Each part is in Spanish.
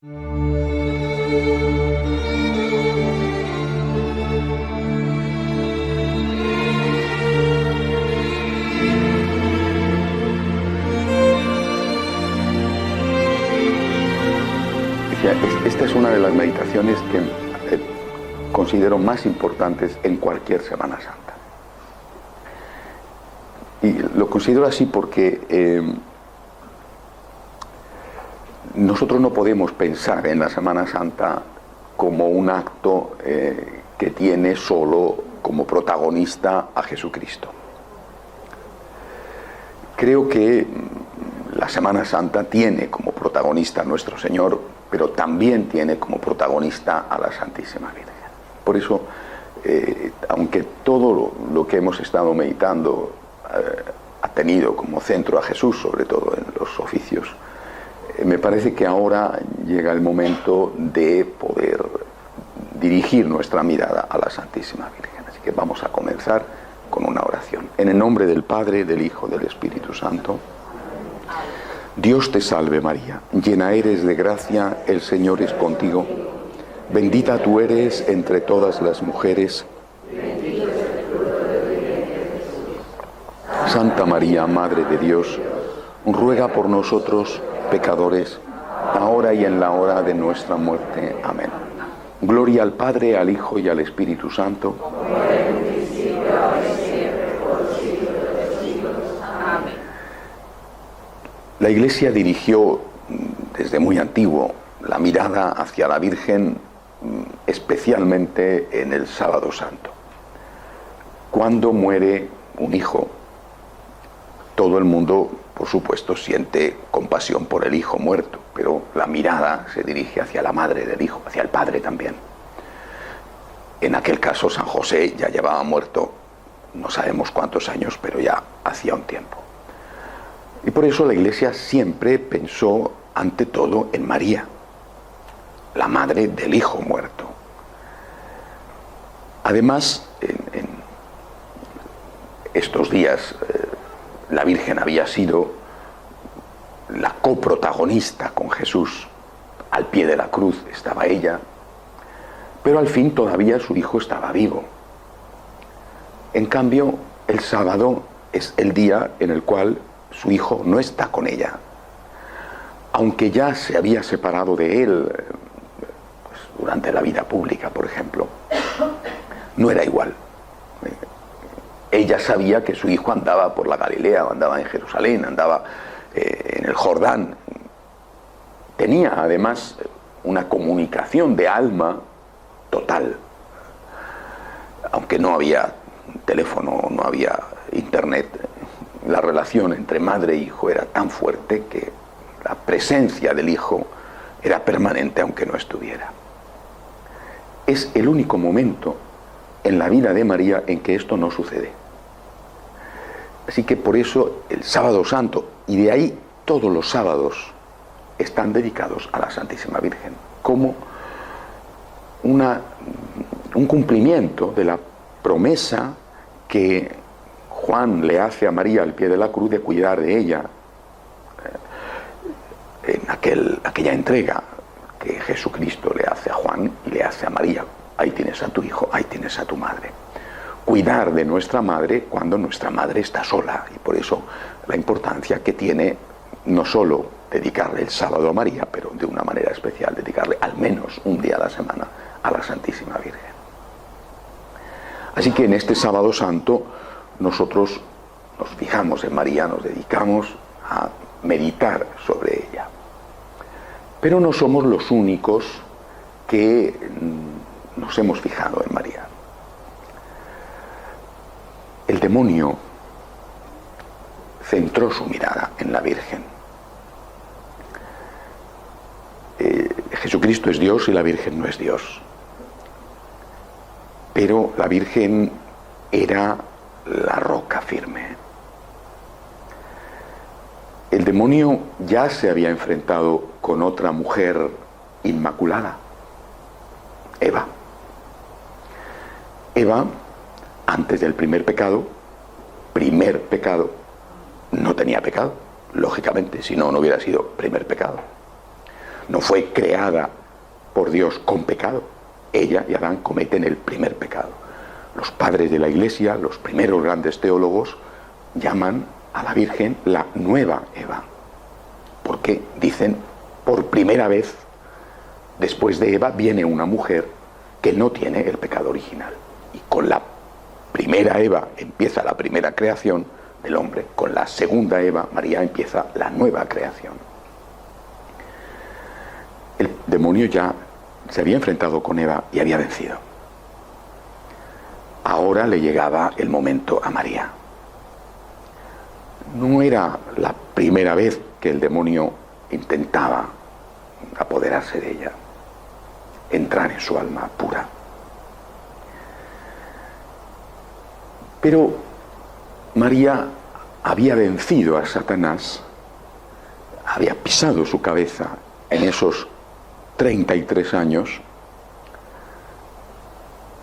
Esta es una de las meditaciones que considero más importantes en cualquier Semana Santa. Y lo considero así porque nosotros no podemos pensar en la Semana Santa como un acto que tiene solo como protagonista a Jesucristo. Creo que la Semana Santa tiene como protagonista a nuestro Señor, pero también tiene como protagonista a la Santísima Virgen. Por eso, aunque todo lo que hemos estado meditando ha tenido como centro a Jesús, sobre todo en los oficios, me parece que ahora llega el momento de poder dirigir nuestra mirada a la Santísima Virgen. Así que vamos a comenzar con una oración. En el nombre del Padre, del Hijo, del Espíritu Santo. Dios te salve María, llena eres de gracia, el Señor es contigo. Bendita tú eres entre todas las mujeres. Santa María, Madre de Dios, ruega por nosotros pecadores, ahora y en la hora de nuestra muerte. Amén. Gloria al Padre, al Hijo y al Espíritu Santo. La Iglesia dirigió desde muy antiguo la mirada hacia la Virgen, especialmente en el Sábado Santo. Cuando muere un hijo, todo el mundo, por supuesto, siente compasión por el hijo muerto, pero la mirada se dirige hacia la madre del hijo, hacia el padre también. En aquel caso, San José ya llevaba muerto, no sabemos cuántos años, pero ya hacía un tiempo. Y por eso la Iglesia siempre pensó, ante todo, en María, la madre del hijo muerto. Además, en estos días, la Virgen había sido la coprotagonista con Jesús. Al pie de la cruz estaba ella, pero al fin todavía su hijo estaba vivo. En cambio, el sábado es el día en el cual su hijo no está con ella. Aunque ya se había separado de él pues, durante la vida pública, por ejemplo, no era igual. Ella sabía que su hijo andaba por la Galilea, andaba en Jerusalén, andaba en el Jordán. Tenía además una comunicación de alma total. Aunque no había teléfono, no había internet, la relación entre madre e hijo era tan fuerte que la presencia del hijo era permanente aunque no estuviera. Es el único momento en la vida de María en que esto no sucede. Así que por eso el Sábado Santo, y de ahí todos los sábados, están dedicados a la Santísima Virgen, como un cumplimiento de la promesa que Juan le hace a María al pie de la cruz de cuidar de ella en aquella entrega que Jesucristo le hace a Juan y le hace a María. Ahí tienes a tu hijo, ahí tienes a tu madre. Cuidar de nuestra madre cuando nuestra madre está sola, y por eso la importancia que tiene no solo dedicarle el sábado a María, pero de una manera especial dedicarle al menos un día a la semana a la Santísima Virgen. Así que en este Sábado Santo nosotros nos fijamos en María, nos dedicamos a meditar sobre ella. Pero no somos los únicos que nos hemos fijado en María. El demonio centró su mirada en la Virgen. Jesucristo es Dios y la Virgen no es Dios. Pero la Virgen era la roca firme. El demonio ya se había enfrentado con otra mujer inmaculada, Eva. Eva, antes del primer pecado, no tenía pecado, lógicamente, si no, no hubiera sido primer pecado. no fue creada por Dios con pecado. Ella y Adán cometen el primer pecado. Los padres de la Iglesia, los primeros grandes teólogos, llaman a la Virgen la nueva Eva, porque dicen, por primera vez, después de Eva, viene una mujer que no tiene el pecado original. Y con la primera Eva empieza la primera creación del hombre, con la segunda Eva, María, empieza la nueva creación. El demonio ya se había enfrentado con Eva y había vencido. Ahora le llegaba el momento a María. No era la primera vez que el demonio intentaba apoderarse de ella, entrar en su alma pura. Pero María había vencido a Satanás, había pisado su cabeza en esos 33 años,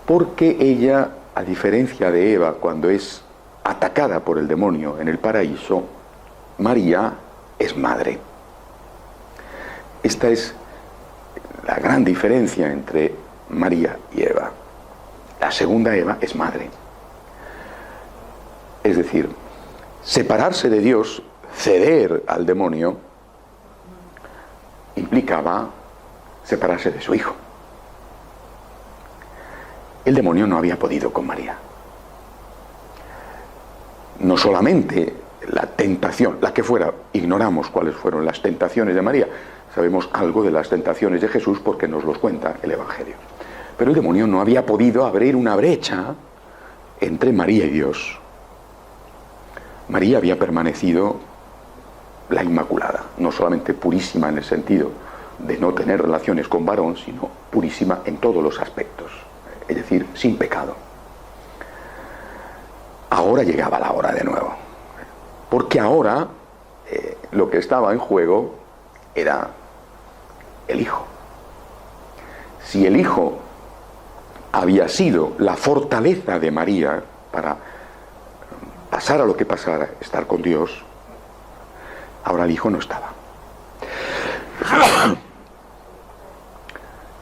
porque ella, a diferencia de Eva, cuando es atacada por el demonio en el paraíso, María es madre. Esta es la gran diferencia entre María y Eva. La segunda Eva es madre. Es decir, separarse de Dios, ceder al demonio, implicaba separarse de su hijo. El demonio no había podido con María. No solamente la tentación, la que fuera, ignoramos cuáles fueron las tentaciones de María, sabemos algo de las tentaciones de Jesús porque nos los cuenta el Evangelio. Pero el demonio no había podido abrir una brecha entre María y Dios. María había permanecido la Inmaculada, no solamente purísima en el sentido de no tener relaciones con varón, sino purísima en todos los aspectos, es decir, sin pecado. Ahora llegaba la hora de nuevo, porque ahora lo que estaba en juego era el Hijo. Si el Hijo había sido la fortaleza de María para pasara lo que pasara, estar con Dios, ahora el Hijo no estaba.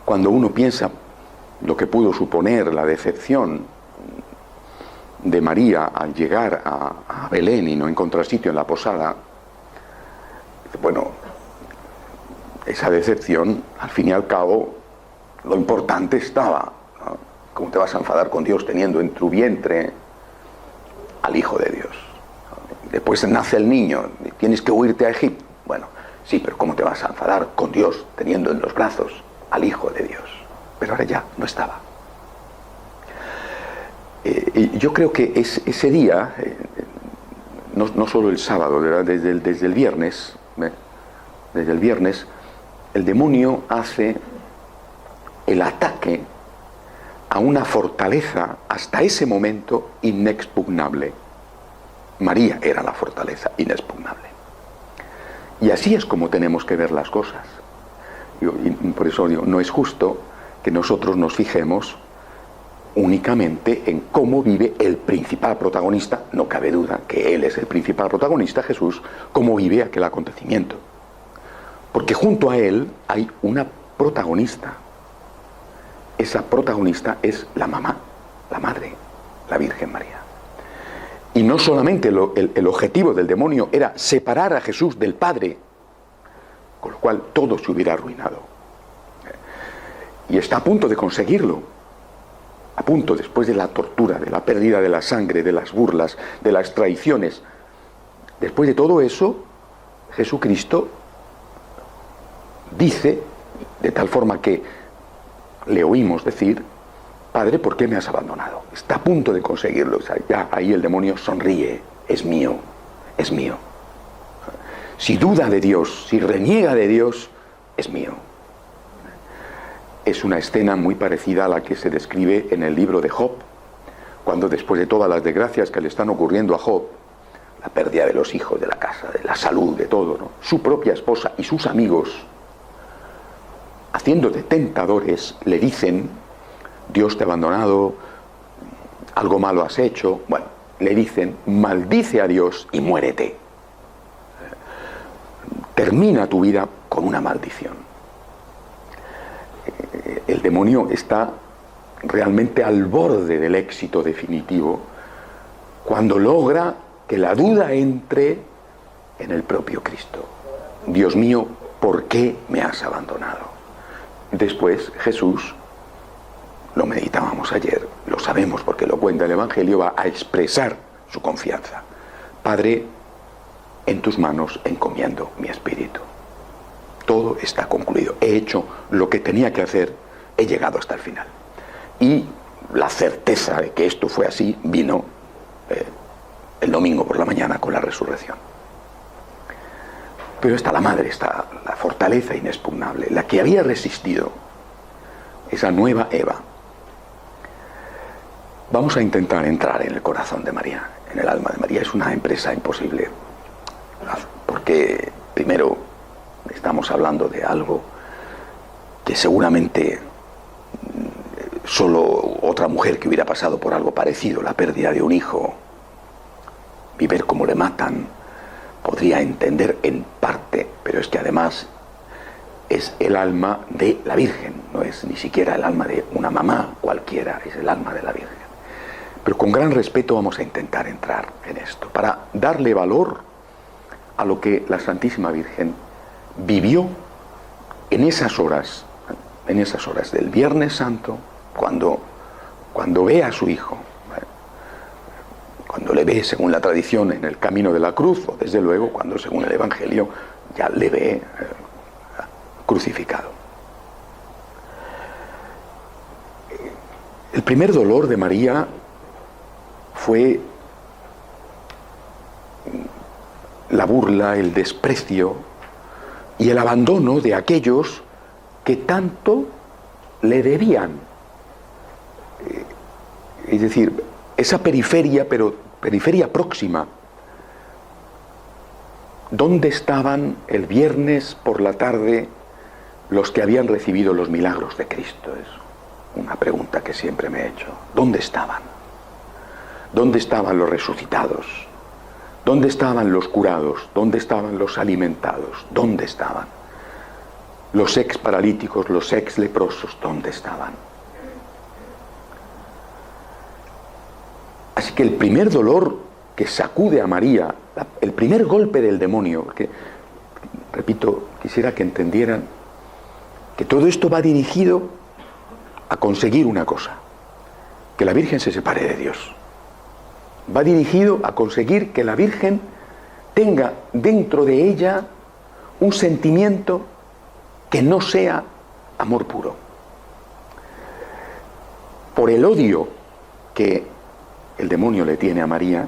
Cuando uno piensa lo que pudo suponer la decepción de María al llegar a Belén y no encontrar sitio en la posada, bueno, esa decepción, al fin y al cabo, lo importante estaba, ¿no? ¿Cómo te vas a enfadar con Dios teniendo en tu vientre al Hijo de Dios? Después nace el niño, tienes que huirte a Egipto. Bueno, sí, pero ¿cómo te vas a enfadar con Dios teniendo en los brazos al Hijo de Dios? Pero ahora ya no estaba. Yo creo que ese día, no solo el sábado, desde el viernes, el demonio hace el ataque a una fortaleza hasta ese momento inexpugnable. María era la fortaleza inexpugnable. Y así es como tenemos que ver las cosas. Y por eso digo, no es justo que nosotros nos fijemos únicamente en cómo vive el principal protagonista, no cabe duda que él es el principal protagonista, Jesús, cómo vive aquel acontecimiento. Porque junto a él hay una protagonista. Esa protagonista es la mamá, la madre, la Virgen María. Y no solamente el objetivo del demonio era separar a Jesús del Padre, con lo cual todo se hubiera arruinado. Y está a punto de conseguirlo. A punto, después de la tortura, de la pérdida de la sangre, de las burlas, de las traiciones. Después de todo eso, Jesucristo dice, de tal forma que le oímos decir: Padre, ¿por qué me has abandonado? Está a punto de conseguirlo. O sea, ya ahí el demonio sonríe. Es mío, es mío. Si duda de Dios, si reniega de Dios, es mío. Es una escena muy parecida a la que se describe en el libro de Job, cuando después de todas las desgracias que le están ocurriendo a Job, la pérdida de los hijos, de la casa, de la salud, de todo, ¿no? Su propia esposa y sus amigos, haciendo de tentadores, le dicen: Dios te ha abandonado, algo malo has hecho. Bueno, le dicen: maldice a Dios y muérete. Termina tu vida con una maldición. el demonio está realmente al borde del éxito definitivo cuando logra que la duda entre en el propio Cristo. Dios mío, ¿por qué me has abandonado? Después Jesús, lo meditábamos ayer, lo sabemos porque lo cuenta el Evangelio, va a expresar su confianza. Padre, en tus manos encomiendo mi espíritu. Todo está concluido. He hecho lo que tenía que hacer, he llegado hasta el final. Y la certeza de que esto fue así vino el domingo por la mañana con la resurrección. Pero está la madre, está la fortaleza inexpugnable, la que había resistido, esa nueva Eva. Vamos a intentar entrar en el corazón de María, en el alma de María. Es una empresa imposible, porque primero estamos hablando de algo que seguramente solo otra mujer que hubiera pasado por algo parecido, la pérdida de un hijo, y ver cómo le matan, podría entender en parte, pero es que además es el alma de la Virgen, no es ni siquiera el alma de una mamá cualquiera, es el alma de la Virgen. Pero con gran respeto vamos a intentar entrar en esto, para darle valor a lo que la Santísima Virgen vivió en esas horas del Viernes Santo, cuando ve a su hijo, cuando le ve según la tradición en el camino de la cruz, o desde luego cuando según el Evangelio ya le ve crucificado. El primer dolor de María fue la burla, el desprecio y el abandono de aquellos que tanto le debían. Es decir, esa periferia, pero periferia próxima. ¿Dónde estaban el viernes por la tarde los que habían recibido los milagros de Cristo? Es una pregunta que siempre me he hecho. ¿Dónde estaban? ¿Dónde estaban los resucitados? ¿Dónde estaban los curados? ¿Dónde estaban los alimentados? ¿Dónde estaban? Los ex paralíticos, los ex leprosos, ¿dónde estaban? Así que el primer dolor que sacude a María, el primer golpe del demonio, porque, repito, quisiera que entendieran que todo esto va dirigido a conseguir una cosa, que la Virgen se separe de Dios. Va dirigido a conseguir que la Virgen tenga dentro de ella un sentimiento que no sea amor puro. Por el odio que el demonio le tiene a María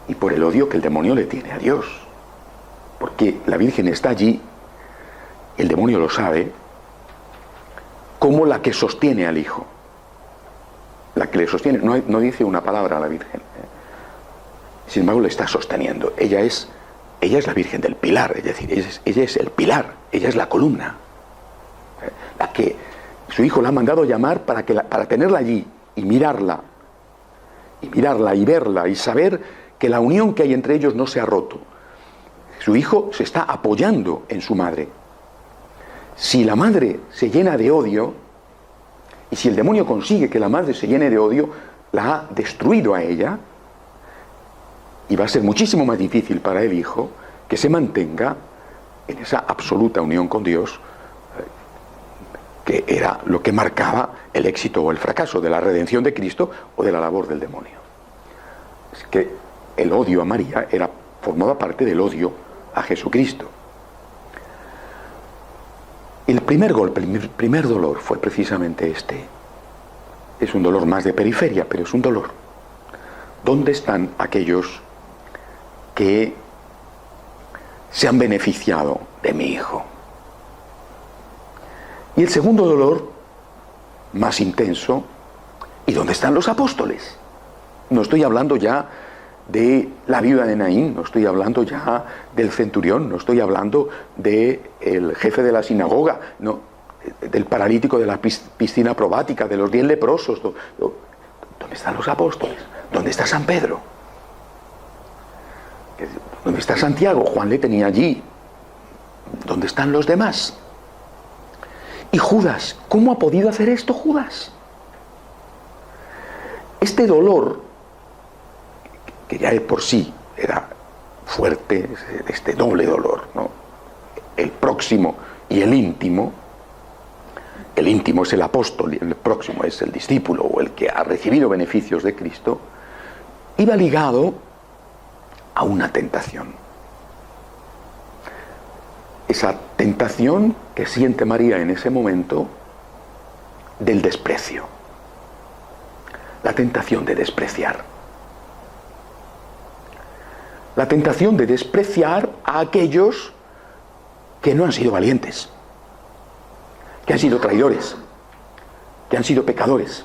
y por el odio que el demonio le tiene a Dios. Porque la Virgen está allí, el demonio lo sabe, como la que sostiene al Hijo. La que le sostiene, no dice una palabra a la Virgen. Sin embargo, le está sosteniendo. Ella es la Virgen del Pilar, es decir, ella es el pilar, ella es la columna. La que su Hijo la ha mandado llamar para tenerla allí y mirarla y verla y saber que la unión que hay entre ellos no se ha roto. Su Hijo se está apoyando en su madre. Si la madre se llena de odio, y si el demonio consigue que la madre se llene de odio, la ha destruido a ella, y va a ser muchísimo más difícil para el Hijo que se mantenga en esa absoluta unión con Dios, que era lo que marcaba el éxito o el fracaso de la redención de Cristo o de la labor del demonio. Es que el odio a María formaba parte del odio a Jesucristo. El primer golpe, el primer dolor fue precisamente este. Es un dolor más de periferia, pero es un dolor. ¿Dónde están aquellos que se han beneficiado de mi Hijo? Y el segundo dolor, más intenso, ¿y dónde están los apóstoles? No estoy hablando ya de la viuda de Naín, no estoy hablando ya del centurión, no estoy hablando del jefe de la sinagoga, no, del paralítico de la piscina probática, de los 10 leprosos. ¿Dónde están los apóstoles? ¿Dónde está San Pedro? ¿Dónde está Santiago? Juan le tenía allí. ¿Dónde están los demás? Y Judas, ¿cómo ha podido hacer esto Judas? Este dolor, que ya de por sí era fuerte, este doble dolor, ¿no? El próximo y el íntimo es el apóstol, el próximo es el discípulo o el que ha recibido beneficios de Cristo, iba ligado a una tentación. Esa tentación que siente María en ese momento del desprecio. La tentación de despreciar. La tentación de despreciar a aquellos que no han sido valientes, que han sido traidores, que han sido pecadores.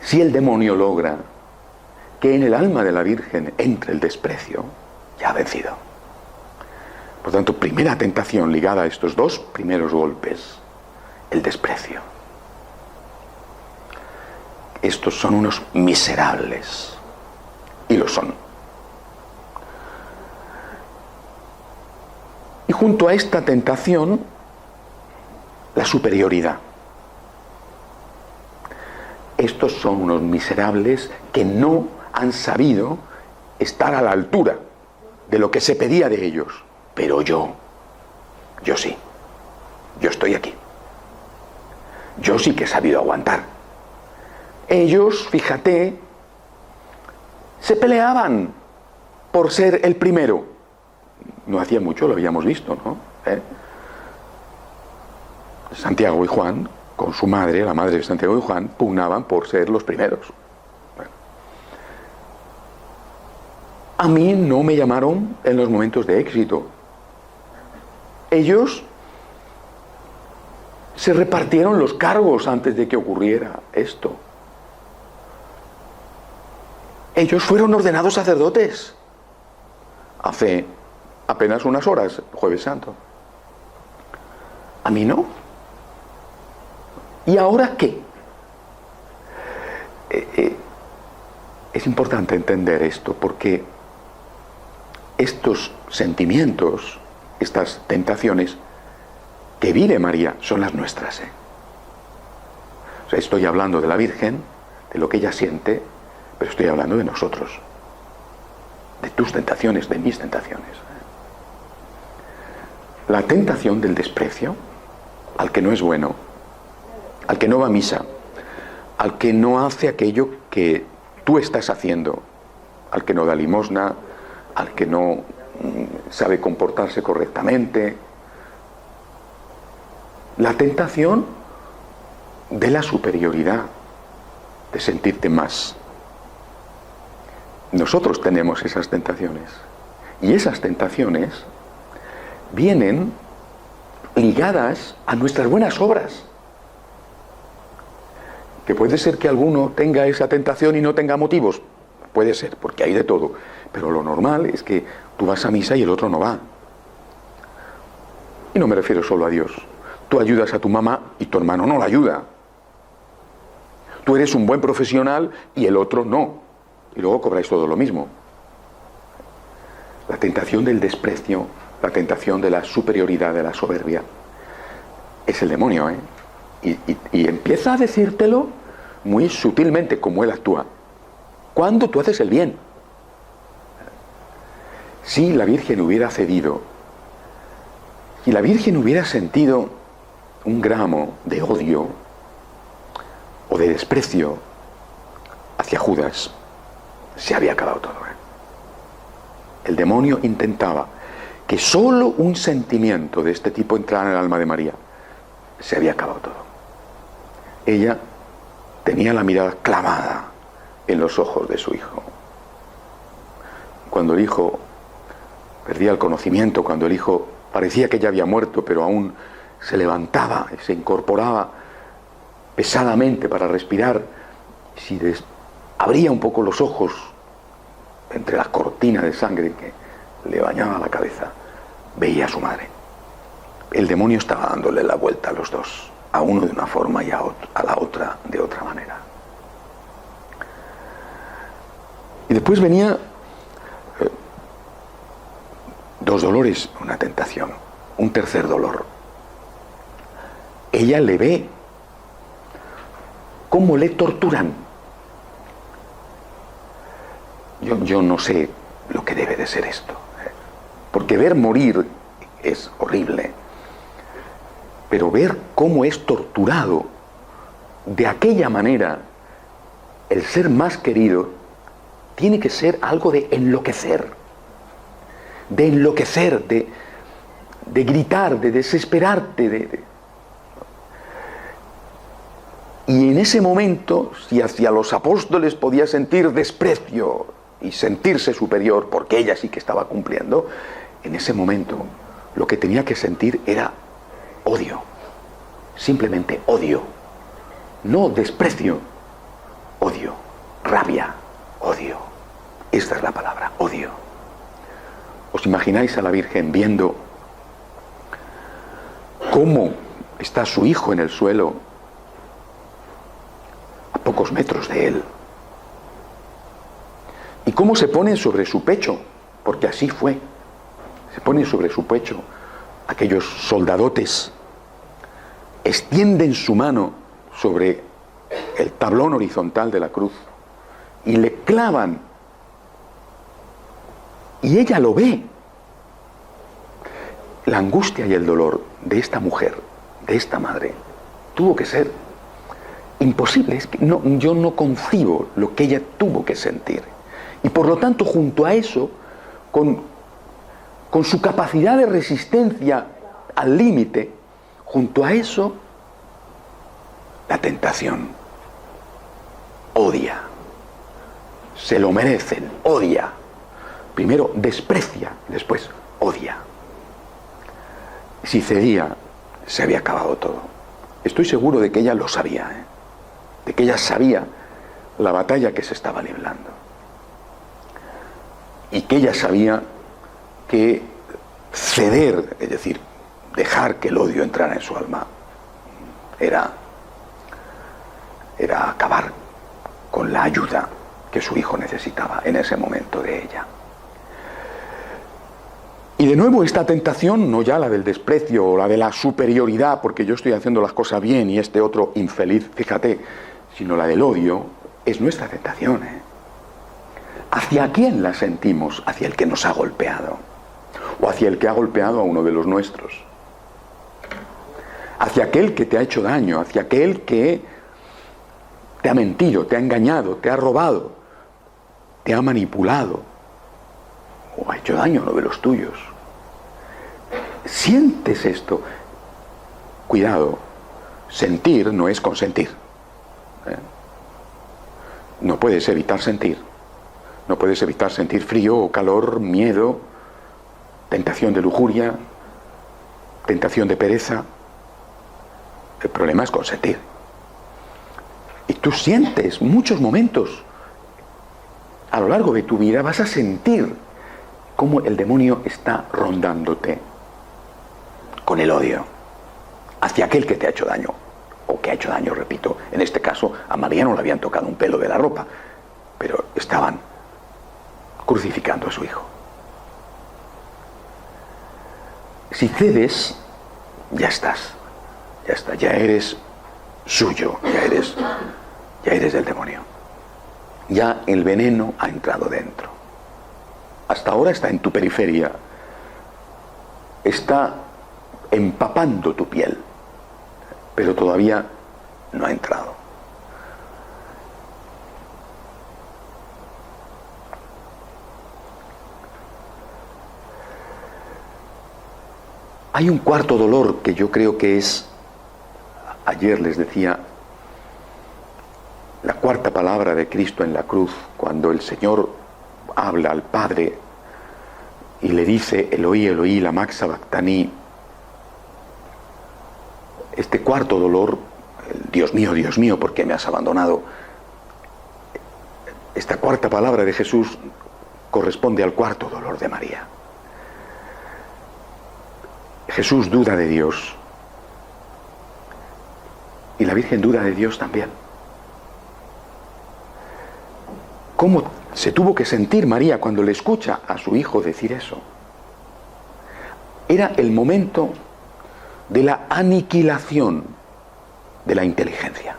Si el demonio logra que en el alma de la Virgen entre el desprecio, ya ha vencido. Por tanto, primera tentación ligada a estos dos primeros golpes, el desprecio. Estos son unos miserables, y lo son. Y junto a esta tentación, la superioridad. Estos son unos miserables que no han sabido estar a la altura de lo que se pedía de ellos. Pero yo sí. Yo estoy aquí. Yo sí que he sabido aguantar. Ellos, fíjate, se peleaban por ser el primero. No hacía mucho, lo habíamos visto, ¿no? Santiago y Juan, con su madre, la madre de Santiago y Juan, pugnaban por ser los primeros. Bueno. A mí no me llamaron en los momentos de éxito. Ellos se repartieron los cargos antes de que ocurriera esto. Ellos fueron ordenados sacerdotes hace apenas unas horas, Jueves Santo. A mí no. ¿Y ahora qué? Es importante entender esto porque estos sentimientos, estas tentaciones que vive María son las nuestras. O sea, estoy hablando de la Virgen, de lo que ella siente, pero estoy hablando de nosotros, de tus tentaciones, de mis tentaciones. La tentación del desprecio al que no es bueno, al que no va a misa, al que no hace aquello que tú estás haciendo, al que no da limosna, al que no sabe comportarse correctamente. La tentación de la superioridad, de sentirte más. Nosotros tenemos esas tentaciones. Y esas tentaciones vienen ligadas a nuestras buenas obras. Que puede ser que alguno tenga esa tentación y no tenga motivos. Puede ser, porque hay de todo. Pero lo normal es que tú vas a misa y el otro no va. Y no me refiero solo a Dios. Tú ayudas a tu mamá y tu hermano no la ayuda. Tú eres un buen profesional y el otro no. Y luego cobráis todo lo mismo. La tentación del desprecio, la tentación de la superioridad, de la soberbia, es el demonio, y empieza a decírtelo muy sutilmente como él actúa. Cuando tú haces el bien. Si la Virgen hubiera cedido, si la Virgen hubiera sentido un gramo de odio o de desprecio hacia Judas, se había acabado todo. El demonio intentaba que solo un sentimiento de este tipo entrara en el alma de María. Se había acabado todo. Ella tenía la mirada clavada en los ojos de su hijo. Cuando el hijo perdía el conocimiento, cuando el hijo parecía que ya había muerto, pero aún se levantaba, se incorporaba pesadamente para respirar, si abría un poco los ojos entre la cortina de sangre que le bañaba la cabeza, veía a su madre. El demonio estaba dándole la vuelta a los dos, a uno de una forma y a la otra de otra manera. Y después venía dos dolores, una tentación, un tercer dolor. ella le ve cómo le torturan. Yo no sé lo que debe de ser esto, porque ver morir es horrible, pero ver cómo es torturado de aquella manera el ser más querido tiene que ser algo de enloquecer, de gritar, de desesperarte. Y en ese momento, si hacia los apóstoles podía sentir desprecio y sentirse superior, porque ella sí que estaba cumpliendo, en ese momento lo que tenía que sentir era odio, simplemente odio, no desprecio, odio, rabia, odio. Esta es la palabra, odio. ¿Os imagináis a la Virgen viendo cómo está su hijo en el suelo, a pocos metros de él? Y cómo se pone sobre su pecho, porque así fue, se pone sobre su pecho aquellos soldadotes, extienden su mano sobre el tablón horizontal de la cruz y le clavan, y ella lo ve. La angustia y el dolor de esta mujer, de esta madre, tuvo que ser imposible. Es que yo no concibo lo que ella tuvo que sentir. Y por lo tanto, junto a eso, con su capacidad de resistencia al límite, junto a eso, la tentación. Odia. Se lo merecen. Odia. Primero desprecia, después odia. Si cedía, se había acabado todo. Estoy seguro de que ella lo sabía, de que ella sabía la batalla que se estaba librando. Y que ella sabía que ceder, es decir, dejar que el odio entrara en su alma, era acabar con la ayuda que su hijo necesitaba en ese momento de ella. Y de nuevo esta tentación, no ya la del desprecio o la de la superioridad, porque yo estoy haciendo las cosas bien y este otro infeliz, fíjate, sino la del odio, es nuestra tentación. ¿Hacia quién la sentimos? ¿Hacia el que nos ha golpeado? ¿O hacia el que ha golpeado a uno de los nuestros? Hacia aquel que te ha hecho daño, hacia aquel que te ha mentido, te ha engañado, te ha robado, te ha manipulado, o ha hecho daño a uno de los tuyos. ¿Sientes esto? Cuidado, sentir no es consentir. No puedes evitar sentir. No puedes evitar sentir frío o calor, miedo, tentación de lujuria, tentación de pereza. El problema es consentir. Y tú sientes muchos momentos a lo largo de tu vida, vas a sentir cómo el demonio está rondándote con el odio hacia aquel que te ha hecho daño, o que ha hecho daño, repito. En este caso, a María no le habían tocado un pelo de la ropa, pero estaban crucificando a su hijo. Si cedes, ya estás, ya eres suyo, ya eres del demonio. Ya el veneno ha entrado dentro. Hasta ahora está en tu periferia, está empapando tu piel, pero todavía no ha entrado. Hay un cuarto dolor que yo creo que es, ayer les decía, la cuarta palabra de Cristo en la cruz, cuando el Señor habla al Padre y le dice Eloí, Eloí, lama sabactani. Este cuarto dolor, Dios mío, ¿por qué me has abandonado? Esta cuarta palabra de Jesús corresponde al cuarto dolor de María. Jesús duda de Dios y la Virgen duda de Dios también. ¿Cómo se tuvo que sentir María cuando le escucha a su hijo decir eso? Era el momento de la aniquilación de la inteligencia.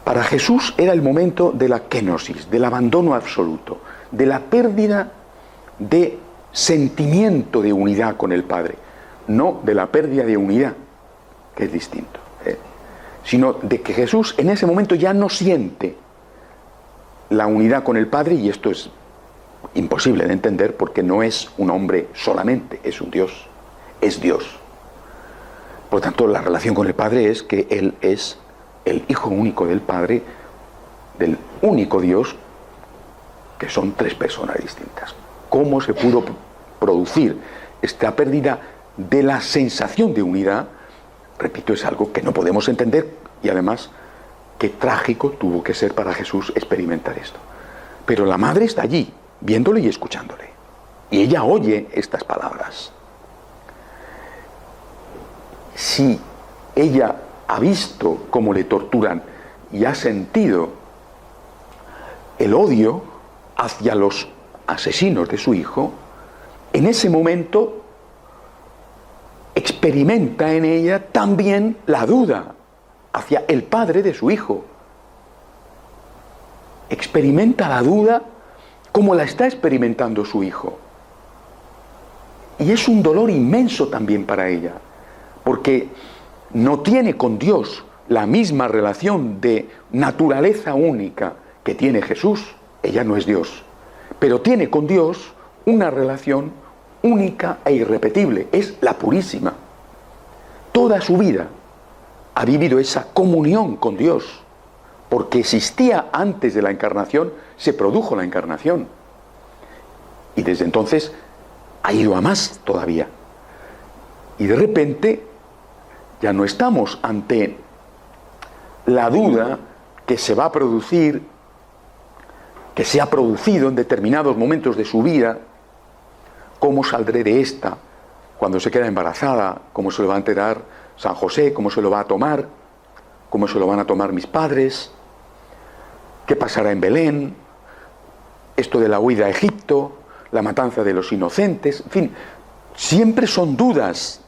Para Jesús era el momento de la kenosis, del abandono absoluto, de la pérdida de sentimiento de unidad con el Padre, no de la pérdida de unidad, que es distinto, sino de que Jesús en ese momento ya no siente la unidad con el Padre, y esto es imposible de entender porque no es un hombre solamente, es un Dios, es Dios. Por tanto, la relación con el Padre es que Él es el Hijo único del Padre, del único Dios, que son tres personas distintas. ¿Cómo se pudo producir esta pérdida de la sensación de unidad? Repito, es algo que no podemos entender, y además, qué trágico tuvo que ser para Jesús experimentar esto. Pero la madre está allí, viéndole y escuchándole, y ella oye estas palabras. Si ella ha visto cómo le torturan y ha sentido el odio hacia los asesinos de su hijo, en ese momento experimenta en ella también la duda hacia el padre de su hijo. Experimenta la duda como la está experimentando su hijo. Y es un dolor inmenso también para ella, porque no tiene con Dios la misma relación de naturaleza única que tiene Jesús. Ella no es Dios, pero tiene con Dios una relación única e irrepetible, es la purísima. Toda su vida ha vivido esa comunión con Dios, porque existía antes de la encarnación, se produjo la encarnación, y desde entonces ha ido a más todavía. Y de repente ya no estamos ante la duda que se va a producir, que se ha producido en determinados momentos de su vida. ¿Cómo saldré de esta cuando se queda embarazada? ¿Cómo se lo va a enterar San José? ¿Cómo se lo va a tomar? ¿Cómo se lo van a tomar mis padres? ¿Qué pasará en Belén? Esto de la huida a Egipto, la matanza de los inocentes, en fin, siempre son dudas,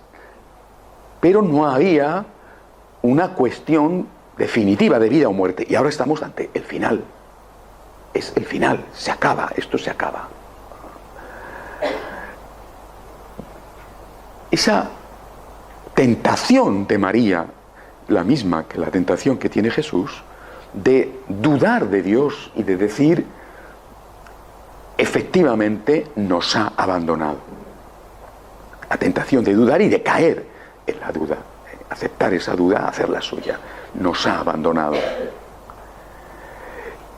pero no había una cuestión definitiva de vida o muerte. Y ahora estamos ante el final. Es el final, se acaba, esto se acaba. Esa tentación de María, la misma que la tentación que tiene Jesús, de dudar de Dios y de decir, efectivamente nos ha abandonado. La tentación de dudar y de caer en la duda, aceptar esa duda, hacerla suya, nos ha abandonado.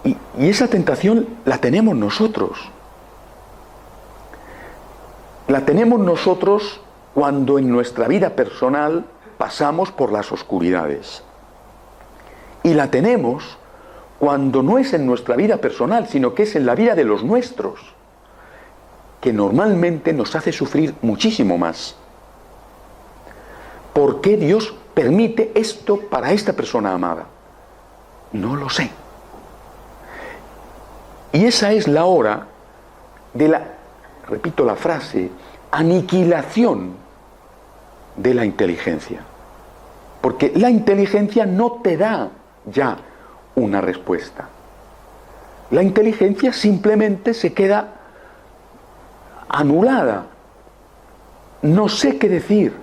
Y esa tentación la tenemos nosotros. La tenemos nosotros cuando en nuestra vida personal pasamos por las oscuridades. Y la tenemos cuando no es en nuestra vida personal, sino que es en la vida de los nuestros, que normalmente nos hace sufrir muchísimo más. ¿Por qué Dios permite esto para esta persona amada? No lo sé. Y esa es la hora de la, repito la frase, aniquilación de la inteligencia. Porque la inteligencia no te da ya una respuesta. La inteligencia simplemente se queda anulada. No sé qué decir.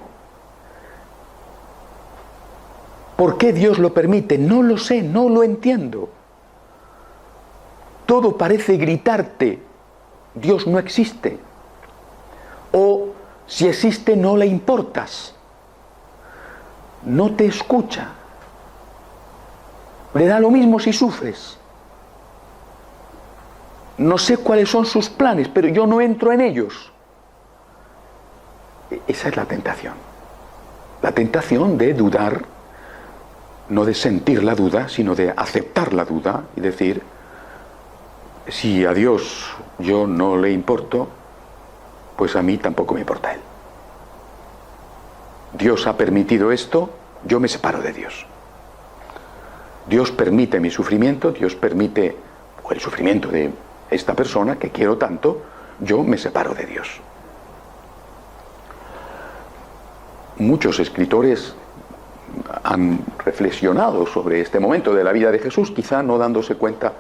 ¿Por qué Dios lo permite? No lo sé, no lo entiendo. Todo parece gritarte, Dios no existe. O si existe no le importas. No te escucha. Le da lo mismo si sufres. No sé cuáles son sus planes, pero yo no entro en ellos. Esa es la tentación. La tentación de dudar, no de sentir la duda, sino de aceptar la duda y decir, si a Dios yo no le importo, pues a mí tampoco me importa Él. Dios ha permitido esto, yo me separo de Dios. Dios permite mi sufrimiento, Dios permite o el sufrimiento de esta persona que quiero tanto, yo me separo de Dios. muchos escritores han reflexionado sobre este momento de la vida de Jesús, quizá no dándose cuenta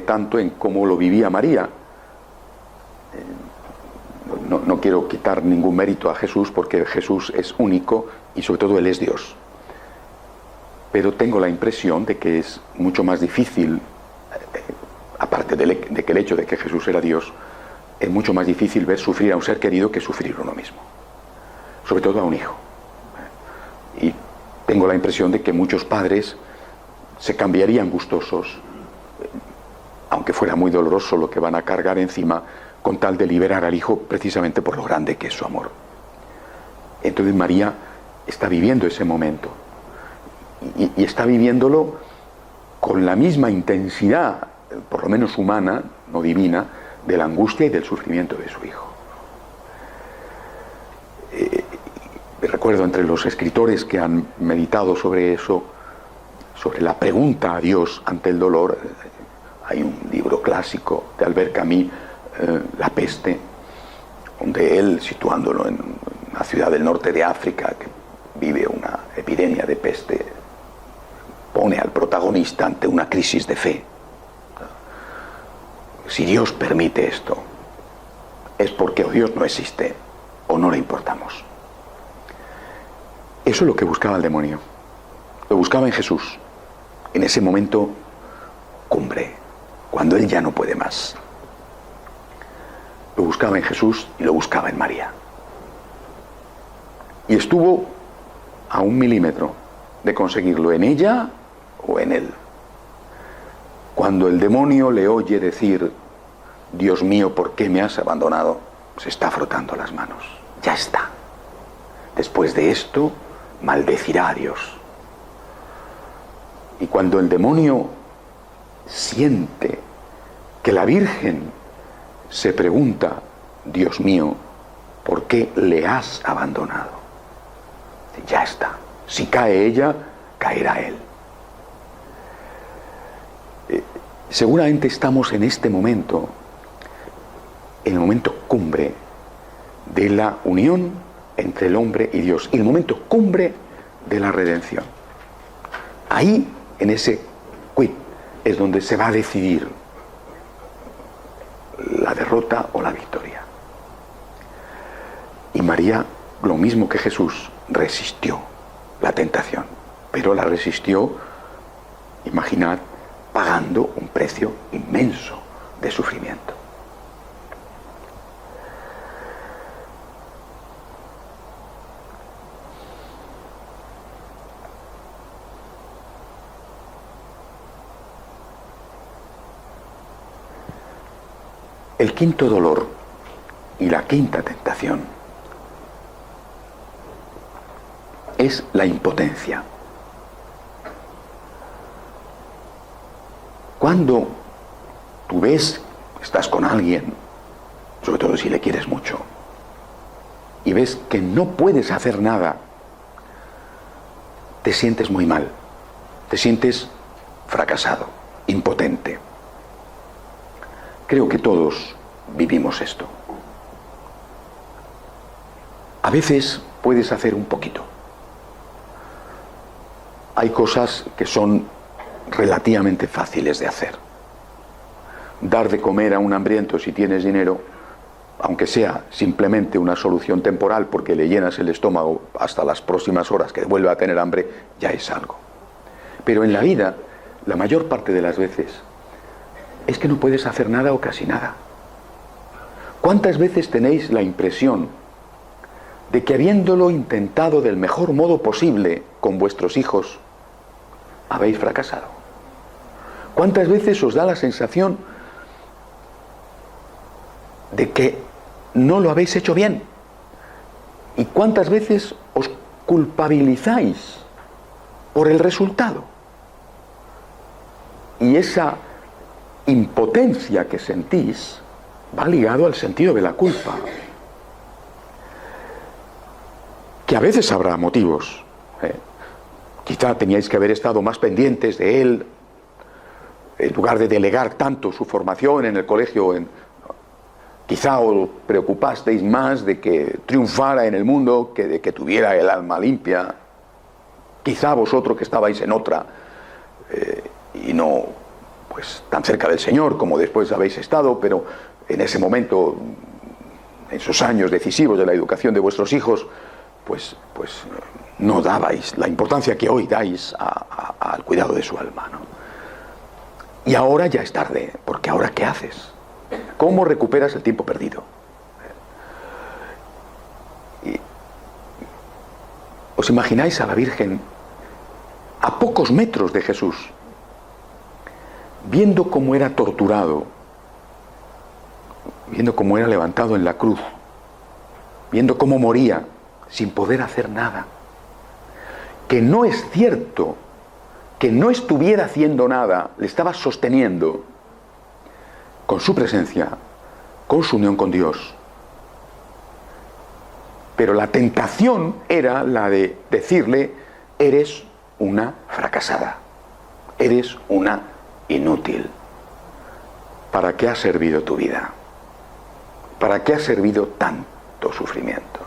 tanto en cómo lo vivía María. No quiero quitar ningún mérito a Jesús, porque Jesús es único y sobre todo Él es Dios. Pero tengo la impresión de que es mucho más difícil, aparte de que el hecho de que Jesús era Dios, es mucho más difícil ver sufrir a un ser querido que sufrir uno mismo, sobre todo a un hijo. Y tengo la impresión de que muchos padres se cambiarían gustosos, aunque fuera muy doloroso lo que van a cargar encima, con tal de liberar al hijo precisamente por lo grande que es su amor. Entonces María está viviendo ese momento y está viviéndolo con la misma intensidad, por lo menos humana, no divina, de la angustia y del sufrimiento de su hijo. Recuerdo entre los escritores que han meditado sobre eso, sobre la pregunta a Dios ante el dolor, hay un libro clásico de Albert Camus, La peste, donde él, situándolo en una ciudad del norte de África que vive una epidemia de peste, pone al protagonista ante una crisis de fe. Si Dios permite esto, es porque o Dios no existe o no le importamos. Eso es lo que buscaba el demonio. Lo buscaba en Jesús, en ese momento cumbre, cuando él ya no puede más. Lo buscaba en Jesús y lo buscaba en María. Y estuvo a 1 milímetro de conseguirlo en ella o en él. Cuando el demonio le oye decir: Dios mío, ¿por qué me has abandonado?, se está frotando las manos. Ya está. Después de esto, maldecirá a Dios. Y cuando el demonio siente que la Virgen se pregunta: Dios mío, ¿por qué le has abandonado?, ya está. Si cae ella, caerá él. Seguramente estamos en este momento, en el momento cumbre de la unión entre el hombre y Dios, y el momento cumbre de la redención. Ahí, en ese quid, es donde se va a decidir la derrota o la victoria. Y María, lo mismo que Jesús, resistió la tentación, pero la resistió, imaginad, pagando un precio inmenso de sufrimiento. El quinto dolor y la quinta tentación es la impotencia. Cuando tú ves, estás con alguien, sobre todo si le quieres mucho, y ves que no puedes hacer nada, te sientes muy mal, te sientes fracasado, impotente. Creo que todos vivimos esto. A veces puedes hacer un poquito. Hay cosas que son relativamente fáciles de hacer. Dar de comer a un hambriento si tienes dinero, aunque sea simplemente una solución temporal porque le llenas el estómago hasta las próximas horas que vuelve a tener hambre, ya es algo. Pero en la vida, la mayor parte de las veces, es que no puedes hacer nada o casi nada. ¿Cuántas veces tenéis la impresión de que habiéndolo intentado del mejor modo posible con vuestros hijos, habéis fracasado? ¿Cuántas veces os da la sensación de que no lo habéis hecho bien? ¿Y cuántas veces os culpabilizáis por el resultado? Y esa impotencia que sentís va ligado al sentido de la culpa, que a veces habrá motivos. Quizá teníais que haber estado más pendientes de él, en lugar de delegar tanto su formación en el colegio. Quizá os preocupasteis más de que triunfara en el mundo que de que tuviera el alma limpia. Quizá vosotros que estabais en otra y no pues tan cerca del Señor como después habéis estado, pero en ese momento, en esos años decisivos de la educación de vuestros hijos, pues no dabais la importancia que hoy dais al cuidado de su alma, ¿no? Y ahora ya es tarde, porque ahora ¿qué haces? ¿Cómo recuperas el tiempo perdido? Y, ¿os imagináis a la Virgen a pocos metros de Jesús, viendo cómo era torturado, viendo cómo era levantado en la cruz, viendo cómo moría sin poder hacer nada? Que no es cierto que no estuviera haciendo nada, le estaba sosteniendo con su presencia, con su unión con Dios. Pero la tentación era la de decirle: eres una fracasada, eres una inútil. ¿Para qué ha servido tu vida? ¿Para qué ha servido tanto sufrimiento?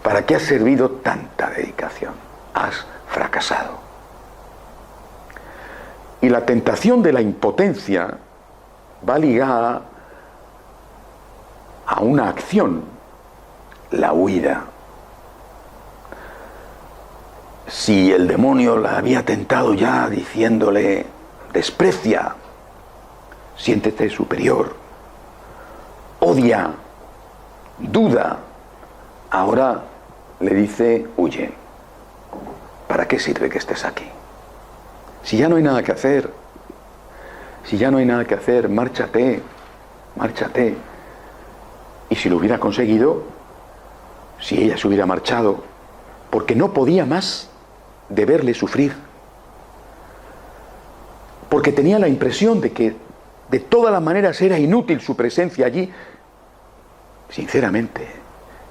¿Para qué ha servido tanta dedicación? Has fracasado. Y la tentación de la impotencia va ligada a una acción, la huida. Si el demonio la había tentado ya diciéndole: desprecia, siéntete superior, odia, duda, ahora le dice: huye. ¿Para qué sirve que estés aquí? Si ya no hay nada que hacer, si ya no hay nada que hacer, márchate, márchate. Y si lo hubiera conseguido, si ella se hubiera marchado, porque no podía más de verle sufrir, porque tenía la impresión de que de todas las maneras era inútil su presencia allí, sinceramente,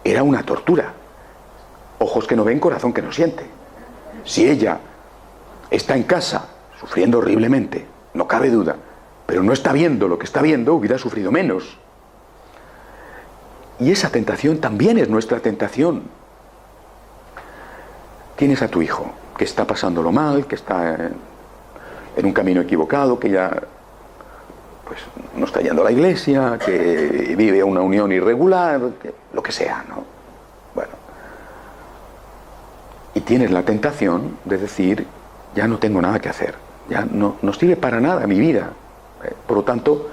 era una tortura. Ojos que no ven, corazón que no siente. Si ella está en casa sufriendo horriblemente, no cabe duda, pero no está viendo lo que está viendo, hubiera sufrido menos. Y esa tentación también es nuestra tentación. Tienes a tu hijo que está pasándolo mal, que está en un camino equivocado, que ya pues no está yendo a la iglesia, que vive una unión irregular, lo que sea, ¿no? Bueno. Y tienes la tentación de decir: ya no tengo nada que hacer, ya no sirve para nada mi vida, por lo tanto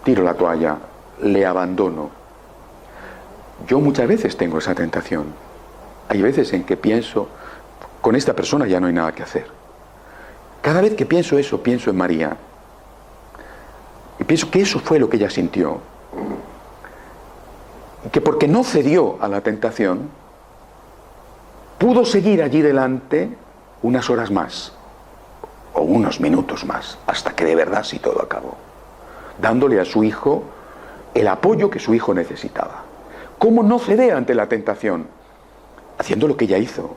tiro la toalla, le abandono. Yo muchas veces tengo esa tentación. Hay veces en que pienso: con esta persona ya no hay nada que hacer. Cada vez que pienso eso, pienso en María y pienso que eso fue lo que ella sintió, y que porque no cedió a la tentación, pudo seguir allí delante unas horas más, o unos minutos más, hasta que de verdad sí todo acabó, dándole a su hijo el apoyo que su hijo necesitaba. ¿Cómo no ceder ante la tentación? Haciendo lo que ella hizo.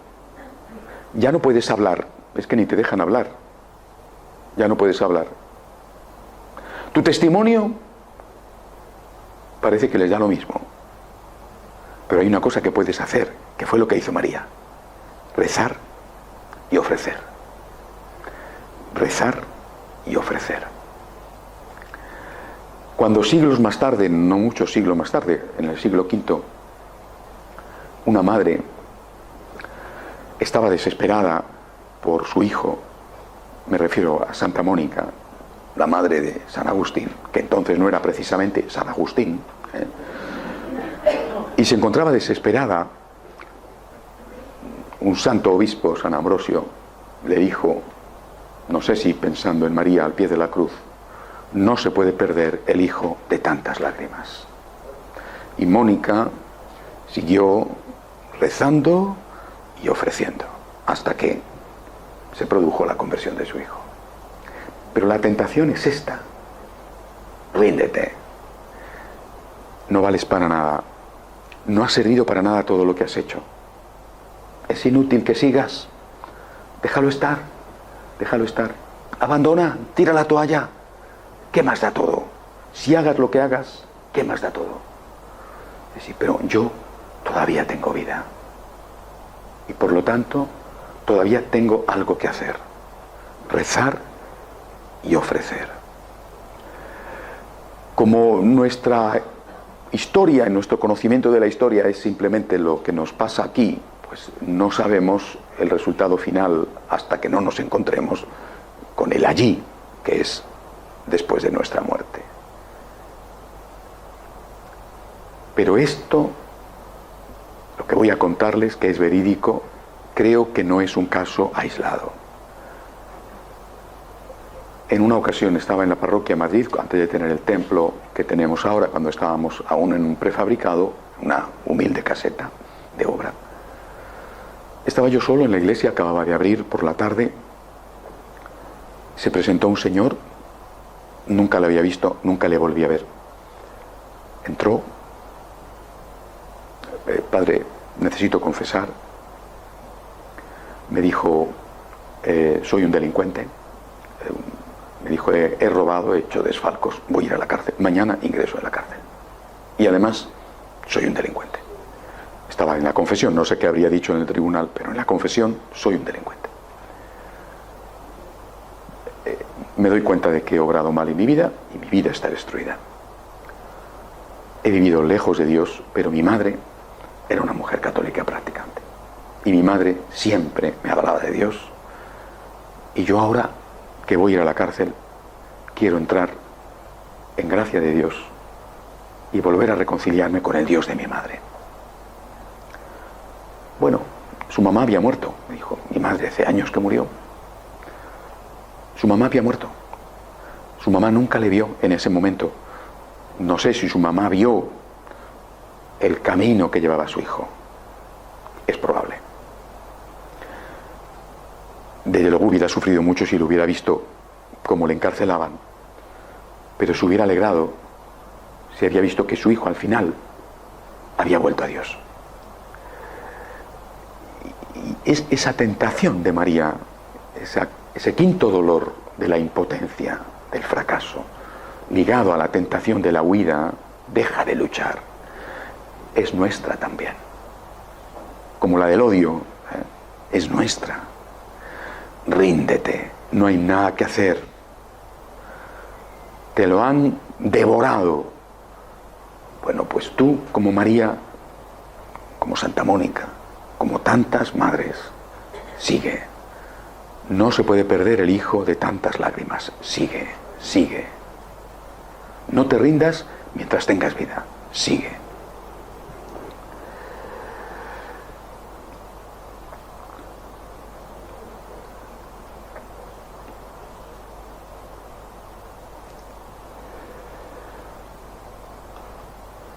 Ya no puedes hablar, es que ni te dejan hablar, ya no puedes hablar. Tu testimonio parece que les da lo mismo, pero hay una cosa que puedes hacer, que fue lo que hizo María: rezar y ofrecer. Rezar y ofrecer. Cuando siglos más tarde, no muchos siglos más tarde, en el siglo V, una madre estaba desesperada por su hijo, me refiero a Santa Mónica, la madre de San Agustín, que entonces no era precisamente San Agustín, y se encontraba desesperada. Un santo obispo, San Ambrosio, le dijo, no sé si pensando en María al pie de la cruz: no se puede perder el hijo de tantas lágrimas. Y Mónica siguió rezando y ofreciendo hasta que se produjo la conversión de su hijo. Pero la tentación es esta: ríndete, no vales para nada, no has servido para nada todo lo que has hecho, es inútil que sigas, déjalo estar, abandona, tira la toalla. ¿Qué más da todo? Si hagas lo que hagas, ¿qué más da todo? Es decir, pero yo todavía tengo vida. Y por lo tanto, todavía tengo algo que hacer. Rezar y ofrecer. Como nuestra historia, nuestro conocimiento de la historia es simplemente lo que nos pasa aquí, pues no sabemos el resultado final hasta que no nos encontremos con el allí, que es después de nuestra muerte. Pero esto, lo que voy a contarles, que es verídico, creo que no es un caso aislado. En una ocasión estaba en la parroquia de Madrid, antes de tener el templo que tenemos ahora, cuando estábamos aún en un prefabricado, una humilde caseta de obra. Estaba yo solo en la iglesia, acababa de abrir por la tarde. Se presentó un señor, nunca le había visto, nunca le volví a ver. Entró: padre, necesito confesar. Me dijo, soy un delincuente. Me dijo, he robado, he hecho desfalcos, voy a ir a la cárcel. Mañana ingreso en la cárcel. Y además, soy un delincuente. Estaba en la confesión, no sé qué habría dicho en el tribunal, pero en la confesión soy un delincuente. Me doy cuenta de que he obrado mal en mi vida y mi vida está destruida. He vivido lejos de Dios, pero mi madre era una mujer católica practicante. Y mi madre siempre me hablaba de Dios. Y yo ahora que voy a ir a la cárcel, quiero entrar en gracia de Dios y volver a reconciliarme con el Dios de mi madre. Bueno, su mamá había muerto, me dijo. Mi madre hace años que murió. Su mamá había muerto. Su mamá nunca le vio en ese momento. No sé si su mamá vio el camino que llevaba su hijo. Es probable. Desde luego hubiera sufrido mucho si lo hubiera visto cómo le encarcelaban, pero se hubiera alegrado si había visto que su hijo al final había vuelto a Dios. Y es esa tentación de María, ese quinto dolor de la impotencia, del fracaso, ligado a la tentación de la huida, deja de luchar, es nuestra también. Como la del odio, es nuestra. Ríndete, no hay nada que hacer. Te lo han devorado. Bueno, pues tú, como María, como Santa Mónica, como tantas madres, sigue. No se puede perder el hijo de tantas lágrimas. Sigue, sigue. No te rindas mientras tengas vida. Sigue.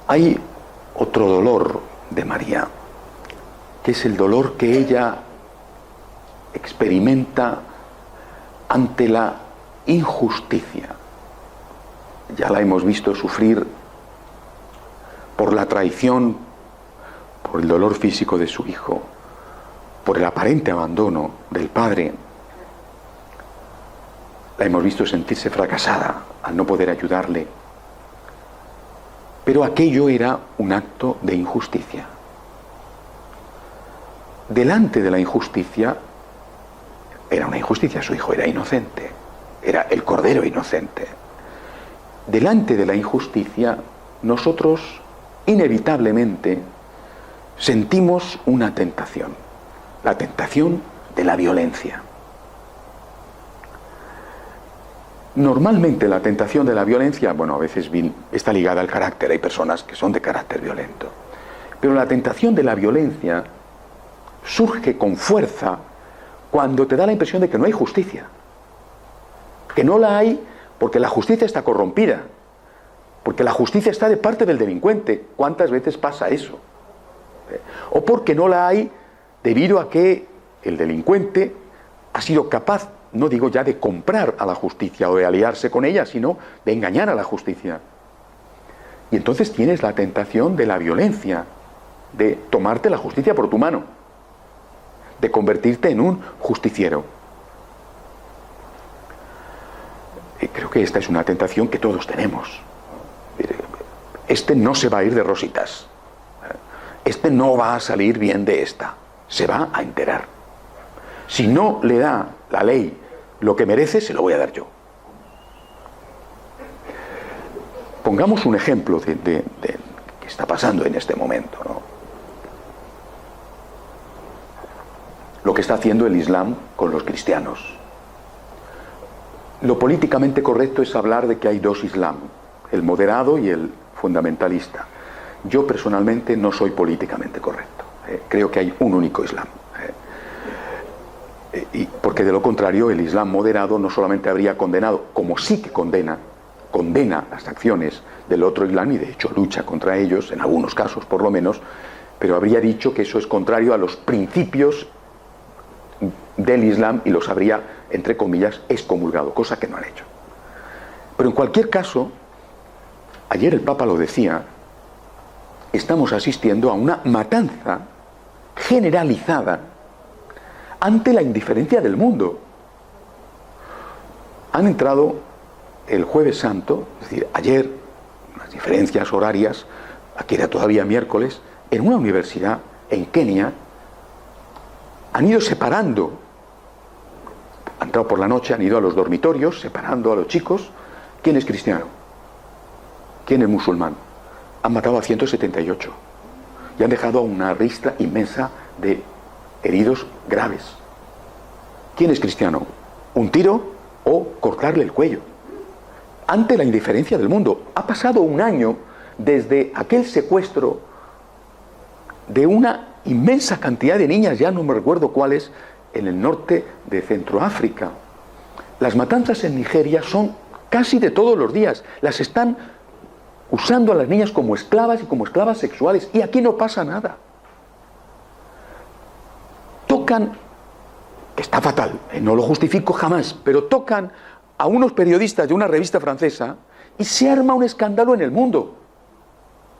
Hay otro dolor de María, que es el dolor que ella experimenta ante la injusticia. Ya la hemos visto sufrir por la traición, por el dolor físico de su hijo, por el aparente abandono del padre. La hemos visto sentirse fracasada al no poder ayudarle. Pero aquello era un acto de injusticia. Delante de la injusticia, era una injusticia, su hijo era inocente, era el cordero inocente. Delante de la injusticia, nosotros inevitablemente sentimos una tentación, la tentación de la violencia. Normalmente la tentación de la violencia, bueno, a veces está ligada al carácter, hay personas que son de carácter violento, pero la tentación de la violencia surge con fuerza cuando te da la impresión de que no hay justicia, que no la hay porque la justicia está corrompida, porque la justicia está de parte del delincuente. ¿Cuántas veces pasa eso? O porque no la hay debido a que el delincuente ha sido capaz, no digo ya de comprar a la justicia o de aliarse con ella, sino de engañar a la justicia. Y entonces tienes la tentación de la violencia, de tomarte la justicia por tu mano, de convertirte en un justiciero. Y creo que esta es una tentación que todos tenemos. este no se va a ir de rositas, este no va a salir bien de esta, se va a enterar. Si no le da la ley lo que merece, se lo voy a dar yo. Pongamos un ejemplo de que está pasando en este momento, ¿no? Lo que está haciendo el Islam con los cristianos. Lo políticamente correcto es hablar de que hay dos Islam, el moderado y el fundamentalista. Yo personalmente no soy políticamente correcto. Creo que hay un único Islam. Y porque de lo contrario el Islam moderado no solamente habría condenado, como sí que condena las acciones del otro Islam, y de hecho lucha contra ellos, en algunos casos por lo menos, pero habría dicho que eso es contrario a los principios del Islam y los habría, entre comillas, excomulgado, cosa que no han hecho. Pero en cualquier caso, ayer el Papa lo decía, estamos asistiendo a una matanza generalizada ante la indiferencia del mundo. Han entrado el Jueves Santo, es decir, ayer, las diferencias horarias, aquí era todavía miércoles, en una universidad en Kenia, han ido separando, han entrado por la noche, han ido a los dormitorios, separando a los chicos, ¿quién es cristiano? ¿Quién es musulmán? Han matado a 178 y han dejado a una ristra inmensa de heridos graves. ¿Quién es cristiano? ¿Un tiro o cortarle el cuello? Ante la indiferencia del mundo. Ha pasado un año desde aquel secuestro de una inmensa cantidad de niñas, ya no me recuerdo cuáles, en el norte de Centroáfrica. Las matanzas en Nigeria son casi de todos los días. Las están usando a las niñas como esclavas y como esclavas sexuales. Y aquí no pasa nada. Tocan, que está fatal, no lo justifico jamás, pero tocan a unos periodistas de una revista francesa y se arma un escándalo en el mundo.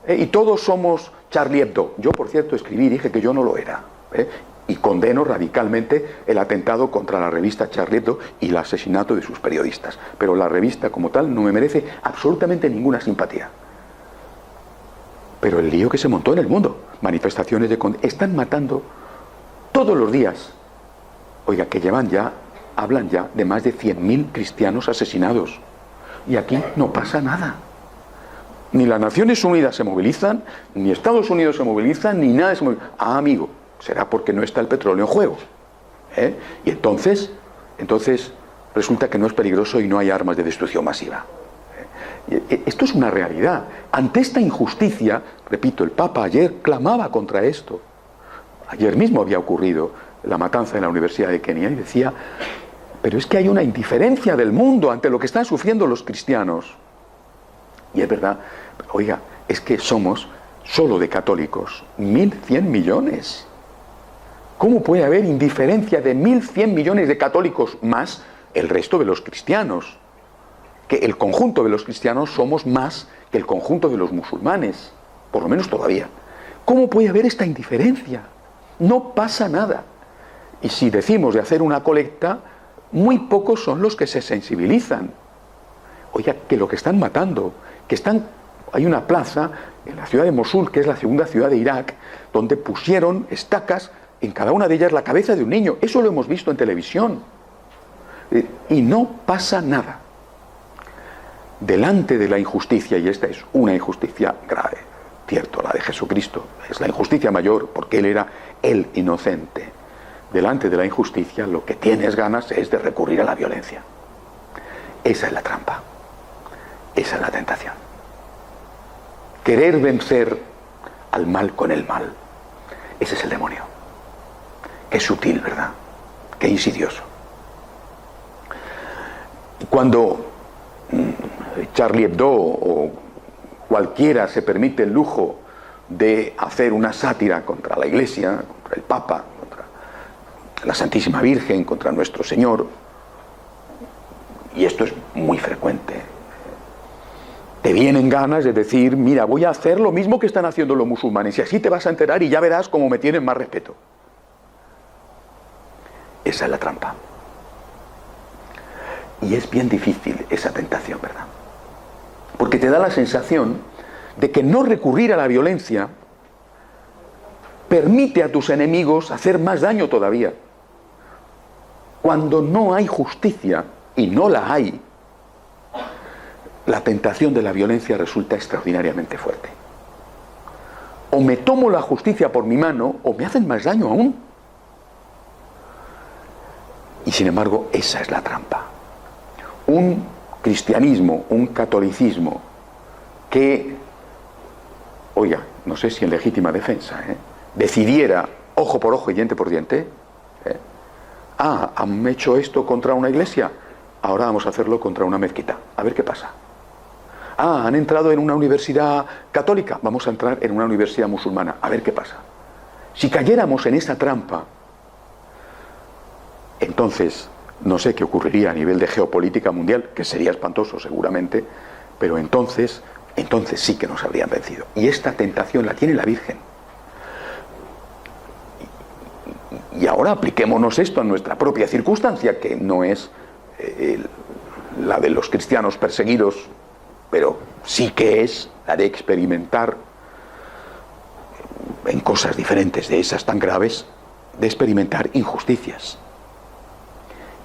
Y todos somos Charlie Hebdo. Yo, por cierto, escribí y dije que yo no lo era. Y condeno radicalmente el atentado contra la revista Charlie Hebdo y el asesinato de sus periodistas. Pero la revista como tal no me merece absolutamente ninguna simpatía. Pero el lío que se montó en el mundo, manifestaciones de están matando todos los días. Oiga, que hablan ya de más de 100.000 cristianos asesinados. Y aquí no pasa nada. Ni las Naciones Unidas se movilizan, ni Estados Unidos se movilizan, ni nada se moviliza. Ah, amigo, será porque no está el petróleo en juego. Y entonces resulta que no es peligroso y no hay armas de destrucción masiva. Esto es una realidad. Ante esta injusticia, repito, el Papa ayer clamaba contra esto. Ayer mismo había ocurrido la matanza en la Universidad de Kenia y decía, pero es que hay una indiferencia del mundo ante lo que están sufriendo los cristianos. Y es verdad, oiga, es que somos, solo de católicos, 1.100 millones. ¿Cómo puede haber indiferencia de 1.100 millones de católicos más el resto de los cristianos? Que el conjunto de los cristianos somos más que el conjunto de los musulmanes, por lo menos todavía. ¿Cómo puede haber esta indiferencia? No pasa nada. Y si decimos de hacer una colecta, muy pocos son los que se sensibilizan. Oiga, que lo que están matando, hay una plaza en la ciudad de Mosul, que es la segunda ciudad de Irak, donde pusieron estacas, en cada una de ellas la cabeza de un niño. Eso lo hemos visto en televisión. Y no pasa nada. Delante de la injusticia, y esta es una injusticia grave, cierto, la de Jesucristo, es la injusticia mayor, porque Él era el inocente. Delante de la injusticia, lo que tienes ganas es de recurrir a la violencia. Esa es la trampa. Esa es la tentación. Querer vencer al mal con el mal. Ese es el demonio. Qué sutil, ¿verdad? Qué insidioso. Y cuando Charlie Hebdo o cualquiera se permite el lujo de hacer una sátira contra la Iglesia, contra el Papa, contra la Santísima Virgen, contra nuestro Señor, y esto es muy frecuente, te vienen ganas de decir, mira, voy a hacer lo mismo que están haciendo los musulmanes y así te vas a enterar y ya verás cómo me tienen más respeto. Esa es la trampa. Y es bien difícil esa tentación, ¿verdad? Porque te da la sensación de que no recurrir a la violencia permite a tus enemigos hacer más daño todavía. Cuando no hay justicia, y no la hay, la tentación de la violencia resulta extraordinariamente fuerte. O me tomo la justicia por mi mano, o me hacen más daño aún. Y sin embargo, esa es la trampa. Un cristianismo, un catolicismo que, oiga, no sé si en legítima defensa, decidiera ojo por ojo y diente por diente, han hecho esto contra una iglesia, ahora vamos a hacerlo contra una mezquita, a ver qué pasa. Han entrado en una universidad católica, vamos a entrar en una universidad musulmana, a ver qué pasa. Si cayéramos en esa trampa, entonces no sé qué ocurriría a nivel de geopolítica mundial, que sería espantoso seguramente, pero entonces sí que nos habrían vencido. Y esta tentación la tiene la Virgen. Y ahora apliquémonos esto a nuestra propia circunstancia, que no es la de los cristianos perseguidos, pero sí que es la de experimentar en cosas diferentes de esas tan graves, de experimentar injusticias.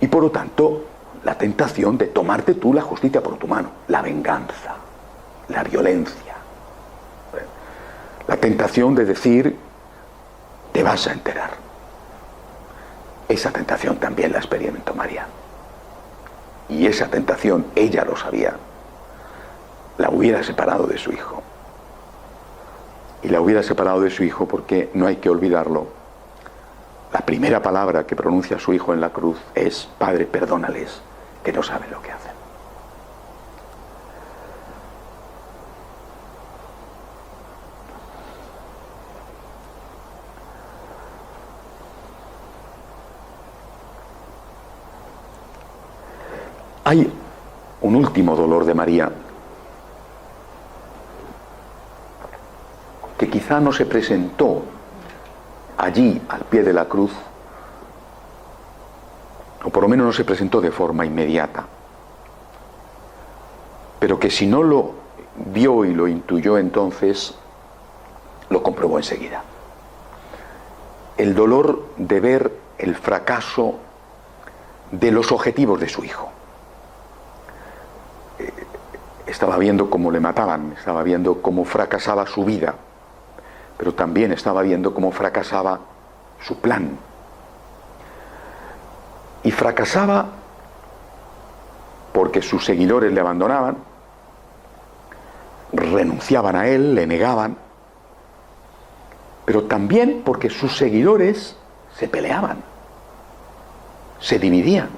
Y por lo tanto, la tentación de tomarte tú la justicia por tu mano, la venganza, la violencia, la tentación de decir, te vas a enterar. Esa tentación también la experimentó María. Y esa tentación, ella lo sabía, la hubiera separado de su hijo. Y la hubiera separado de su hijo porque, no hay que olvidarlo, la primera palabra que pronuncia su hijo en la cruz es: Padre, perdónales, que no saben lo que hacen. Hay un último dolor de María que quizá no se presentó allí al pie de la cruz, o por lo menos no se presentó de forma inmediata, pero que si no lo vio y lo intuyó entonces, lo comprobó enseguida. El dolor de ver el fracaso de los objetivos de su hijo. Estaba viendo cómo le mataban, estaba viendo cómo fracasaba su vida, pero también estaba viendo cómo fracasaba su plan. Y fracasaba porque sus seguidores le abandonaban, renunciaban a él, le negaban, pero también porque sus seguidores se peleaban, se dividían.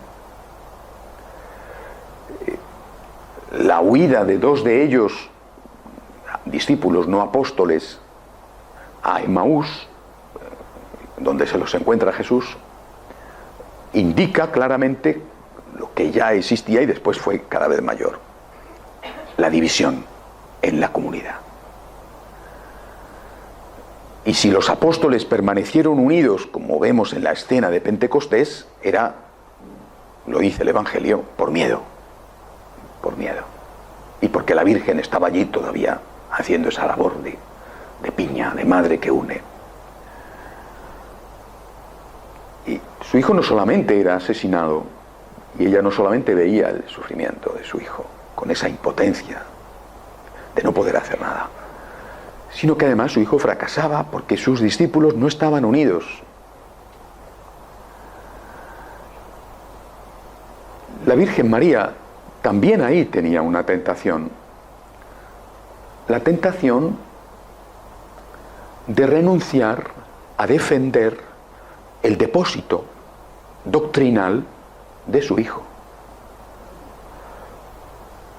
La huida de dos de ellos, discípulos no apóstoles, a Emaús, donde se los encuentra Jesús, indica claramente lo que ya existía y después fue cada vez mayor: la división en la comunidad. Y si los apóstoles permanecieron unidos, como vemos en la escena de Pentecostés, era, lo dice el Evangelio, por miedo. Y porque la Virgen estaba allí todavía haciendo esa labor de piña, de madre que une. Y su hijo no solamente era asesinado, y ella no solamente veía el sufrimiento de su hijo, con esa impotencia de no poder hacer nada, sino que además su hijo fracasaba porque sus discípulos no estaban unidos. La Virgen María también ahí tenía una tentación, la tentación de renunciar a defender el depósito doctrinal de su hijo.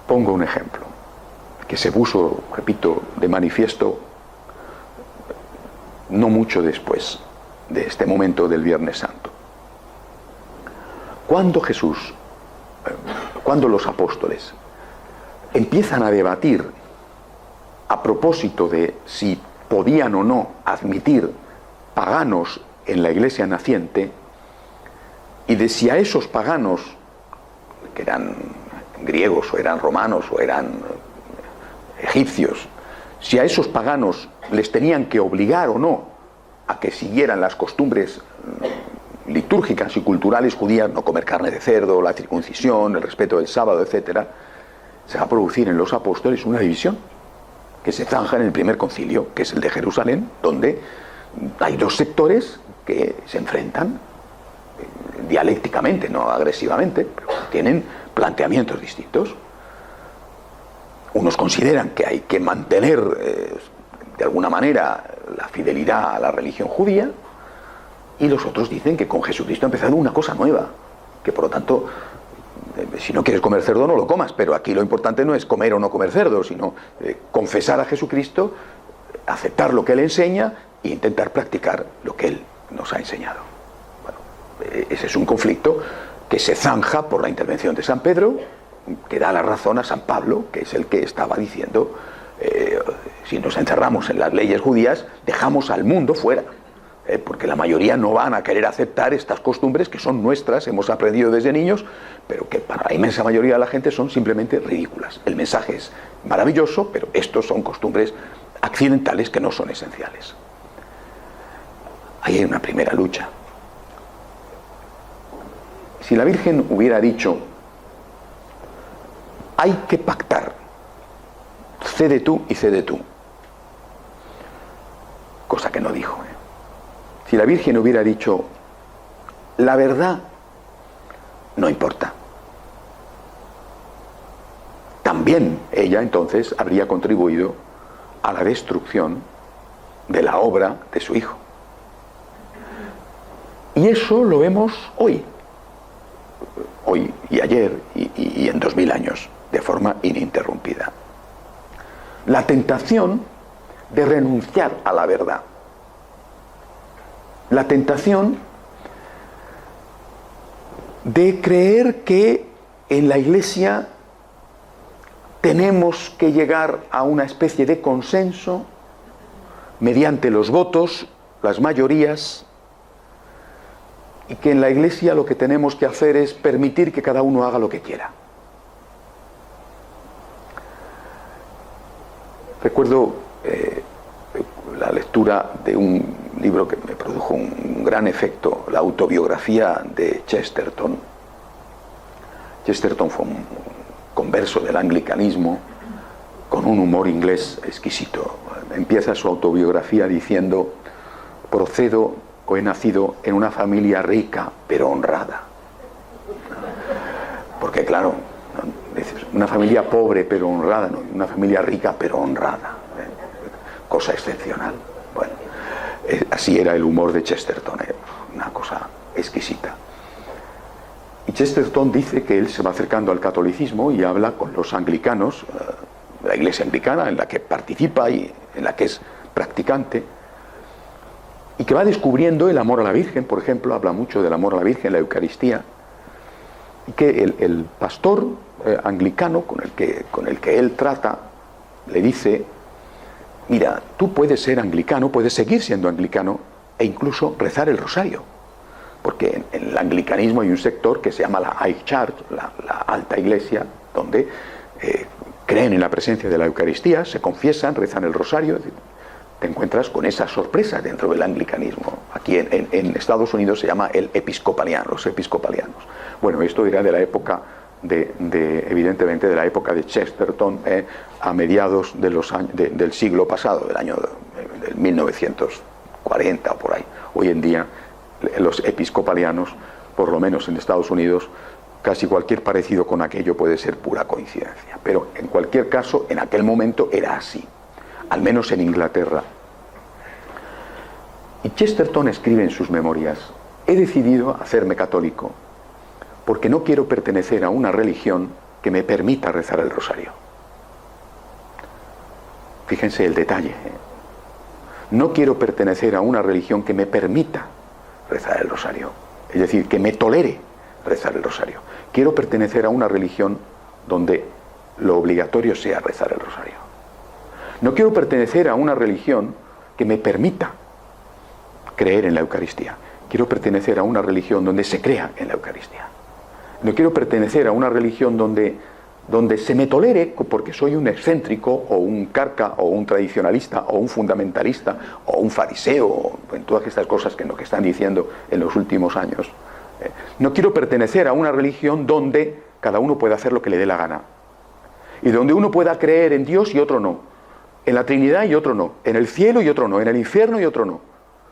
Pongo un ejemplo que se puso, repito, de manifiesto no mucho después de este momento del Viernes Santo. Cuando los apóstoles empiezan a debatir a propósito de si podían o no admitir paganos en la iglesia naciente, y de si a esos paganos, que eran griegos o eran romanos o eran egipcios, si a esos paganos les tenían que obligar o no a que siguieran las costumbres litúrgicas y culturales judías, no comer carne de cerdo, la circuncisión, el respeto del sábado, etcétera, se va a producir en los apóstoles una división que se zanja en el primer concilio, que es el de Jerusalén, donde hay dos sectores que se enfrentan dialécticamente, no agresivamente, pero tienen planteamientos distintos. Unos consideran que hay que mantener de alguna manera la fidelidad a la religión judía, y los otros dicen que con Jesucristo ha empezado una cosa nueva, que por lo tanto, si no quieres comer cerdo no lo comas, pero aquí lo importante no es comer o no comer cerdo, sino confesar a Jesucristo, aceptar lo que Él enseña e intentar practicar lo que Él nos ha enseñado. Bueno, ese es un conflicto que se zanja por la intervención de San Pedro, que da la razón a San Pablo, que es el que estaba diciendo, si nos encerramos en las leyes judías, dejamos al mundo fuera. Porque la mayoría no van a querer aceptar estas costumbres que son nuestras, hemos aprendido desde niños, pero que para la inmensa mayoría de la gente son simplemente ridículas. El mensaje es maravilloso, pero estos son costumbres accidentales que no son esenciales. Ahí hay una primera lucha. Si la Virgen hubiera dicho, hay que pactar, cede tú y cede tú, cosa que no dijo, Si la Virgen hubiera dicho, la verdad no importa, también ella entonces habría contribuido a la destrucción de la obra de su hijo. Y eso lo vemos hoy y ayer y en 2000 años, de forma ininterrumpida. La tentación de renunciar a la verdad. La tentación de creer que en la Iglesia tenemos que llegar a una especie de consenso mediante los votos, las mayorías, y que en la Iglesia lo que tenemos que hacer es permitir que cada uno haga lo que quiera. Recuerdo la lectura de un libro que me produjo un gran efecto, la autobiografía de Chesterton. Chesterton fue un converso del anglicanismo con un humor inglés exquisito. Empieza su autobiografía diciendo, procedo o he nacido en una familia rica pero honrada. Porque claro, una familia pobre pero honrada, no, una familia rica pero honrada, cosa excepcional. Bueno, así era el humor de Chesterton, una cosa exquisita. Y Chesterton dice que él se va acercando al catolicismo y habla con los anglicanos, la iglesia anglicana en la que participa y en la que es practicante, y que va descubriendo el amor a la Virgen, por ejemplo, habla mucho del amor a la Virgen, la Eucaristía, y que el pastor anglicano con el que él trata le dice, mira, tú puedes ser anglicano, puedes seguir siendo anglicano e incluso rezar el rosario, porque en el anglicanismo hay un sector que se llama la High Church, la alta iglesia, donde creen en la presencia de la Eucaristía, se confiesan, rezan el rosario. Es decir, te encuentras con esa sorpresa dentro del anglicanismo. Aquí en Estados Unidos se llama el episcopaliano, los episcopalianos. Bueno, esto era de la época evidentemente de la época de Chesterton, a mediados de los años, del siglo pasado, del año 1940 o por ahí. Hoy en día los episcopalianos, por lo menos en Estados Unidos, casi cualquier parecido con aquello puede ser pura coincidencia. Pero en cualquier caso, en aquel momento era así, al menos en Inglaterra. Y Chesterton escribe en sus memorias, he decidido hacerme católico porque no quiero pertenecer a una religión que me permita rezar el rosario. Fíjense el detalle. No quiero pertenecer a una religión que me permita rezar el rosario, es decir, que me tolere rezar el rosario. Quiero pertenecer a una religión donde lo obligatorio sea rezar el rosario. No quiero pertenecer a una religión que me permita creer en la Eucaristía. Quiero pertenecer a una religión donde se crea en la Eucaristía. No quiero pertenecer a una religión donde donde se me tolere porque soy un excéntrico o un carca o un tradicionalista o un fundamentalista o un fariseo, o en todas estas cosas que están diciendo en los últimos años. No quiero pertenecer a una religión donde cada uno pueda hacer lo que le dé la gana y donde uno pueda creer en Dios y otro no, en la Trinidad y otro no, en el cielo y otro no, en el infierno y otro no.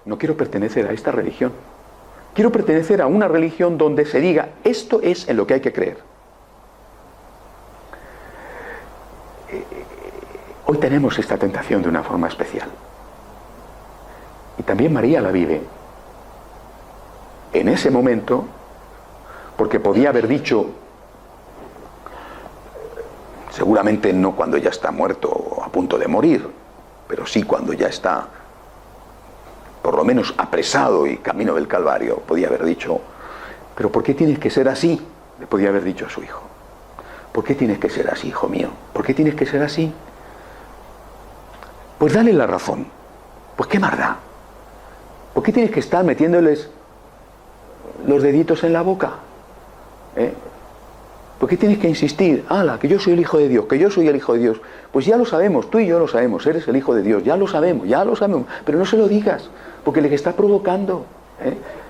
No quiero pertenecer a esta religión. Quiero pertenecer a una religión donde se diga esto es en lo que hay que creer. Hoy tenemos esta tentación de una forma especial. Y también María la vive. En ese momento, porque podía haber dicho, seguramente no cuando ya está muerto o a punto de morir, pero sí cuando ya está, por lo menos apresado y camino del Calvario, podía haber dicho, pero ¿por qué tienes que ser así? Le podía haber dicho a su hijo. ¿Por qué tienes que ser así, hijo mío? ¿Por qué tienes que ser así? Pues dale la razón. Pues qué más da. ¿Por qué tienes que estar metiéndoles los deditos en la boca? ¿Por qué tienes que insistir? ¡Hala, que yo soy el Hijo de Dios, que yo soy el Hijo de Dios! Pues ya lo sabemos, tú y yo lo sabemos, eres el Hijo de Dios, ya lo sabemos, pero no se lo digas, porque le está provocando.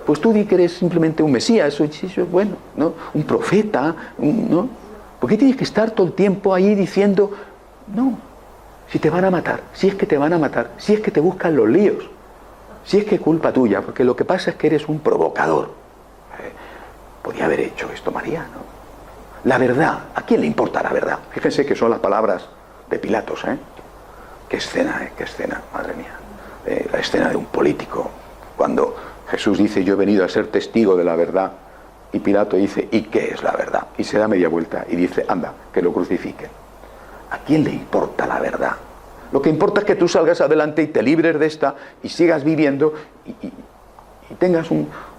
Pues tú di que eres simplemente un Mesías, eso es bueno, ¿no? Un profeta, ¿no? ¿Por qué tienes que estar todo el tiempo ahí diciendo, no, si te van a matar, si es que te van a matar, si es que te buscan los líos, si es que es culpa tuya, porque lo que pasa es que eres un provocador? Podía haber hecho esto María, ¿no? La verdad, ¿a quién le importa la verdad? Fíjense que son las palabras de Pilatos, qué escena, madre mía. La escena de un político, cuando Jesús dice, yo he venido a ser testigo de la verdad, y Pilato dice, ¿y qué es la verdad? Y se da media vuelta y dice, anda, que lo crucifiquen. ¿A quién le importa la verdad? Lo que importa es que tú salgas adelante y te libres de esta y sigas viviendo y tengas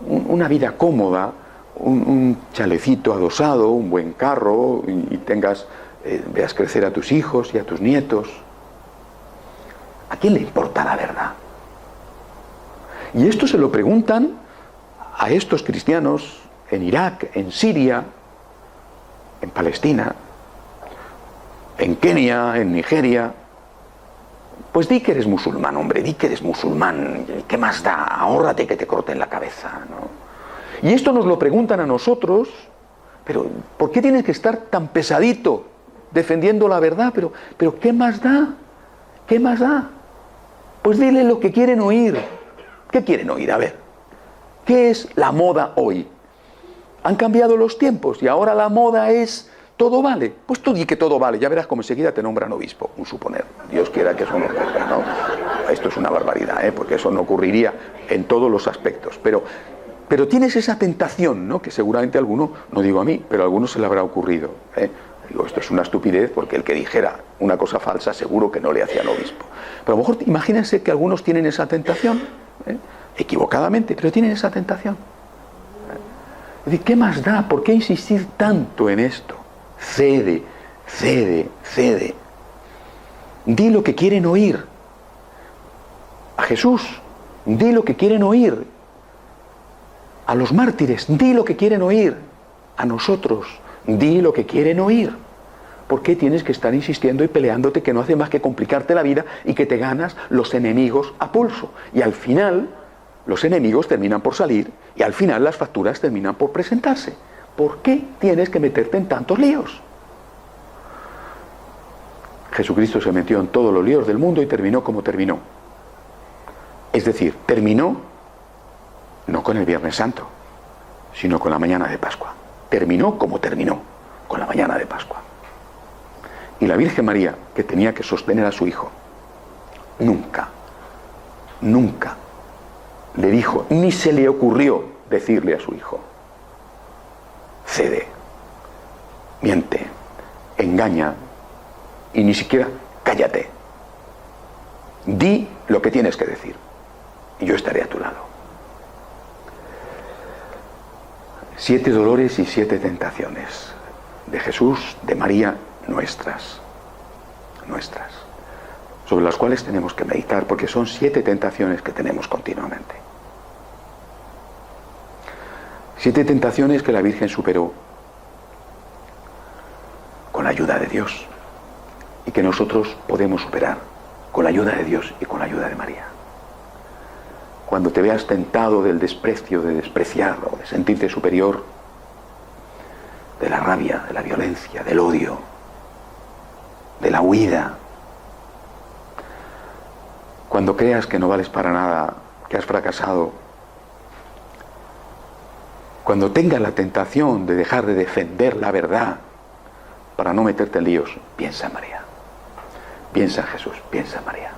una vida cómoda, un chalecito adosado, un buen carro y veas crecer a tus hijos y a tus nietos. ¿A quién le importa la verdad? Y esto se lo preguntan a estos cristianos en Irak, en Siria, en Palestina, en Kenia, en Nigeria. Pues di que eres musulmán, hombre, di que eres musulmán. ¿Qué más da? Ahórrate que te corten la cabeza, ¿no? Y esto nos lo preguntan a nosotros, pero ¿por qué tienes que estar tan pesadito defendiendo la verdad? Pero ¿qué más da? ¿Qué más da? Pues dile lo que quieren oír. ¿Qué quieren oír? A ver, ¿qué es la moda hoy? Han cambiado los tiempos y ahora la moda es todo vale. Pues tú di que todo vale, ya verás como enseguida te nombran obispo, un suponer. Dios quiera que eso no ocurra, ¿no? Esto es una barbaridad, porque eso no ocurriría en todos los aspectos. Pero tienes esa tentación, ¿no? Que seguramente a alguno, no digo a mí, pero a alguno se le habrá ocurrido. Digo, esto es una estupidez, porque el que dijera una cosa falsa seguro que no le hacían obispo. Pero a lo mejor imagínense que algunos tienen esa tentación, equivocadamente, pero tienen esa tentación. Es decir, ¿qué más da? ¿Por qué insistir tanto en esto? Cede, cede, cede. Di lo que quieren oír. A Jesús, di lo que quieren oír. A los mártires, di lo que quieren oír. A nosotros, di lo que quieren oír. ¿Por qué tienes que estar insistiendo y peleándote que no hace más que complicarte la vida y que te ganas los enemigos a pulso? Y al final, los enemigos terminan por salir y al final las facturas terminan por presentarse. ¿Por qué tienes que meterte en tantos líos? Jesucristo se metió en todos los líos del mundo y terminó como terminó. Es decir, terminó no con el Viernes Santo, sino con la mañana de Pascua. Terminó como terminó, con la mañana de Pascua. Y la Virgen María, que tenía que sostener a su hijo, nunca le dijo, ni se le ocurrió decirle a su hijo, cede, miente, engaña, y ni siquiera cállate. Di lo que tienes que decir, y yo estaré a tu lado. 7 dolores y 7 tentaciones de Jesús, de María, nuestras, sobre las cuales tenemos que meditar, porque son 7 tentaciones que tenemos continuamente. 7 tentaciones que la Virgen superó con la ayuda Dios y que nosotros podemos superar con la ayuda de Dios y con la ayuda de María. Cuando te veas tentado del desprecio, de despreciar o de sentirte superior, de la rabia, de la violencia, del odio, de la huida, cuando creas que no vales para nada, que has fracasado, cuando tengas la tentación de dejar de defender la verdad para no meterte en líos, piensa en María, piensa en Jesús, piensa en María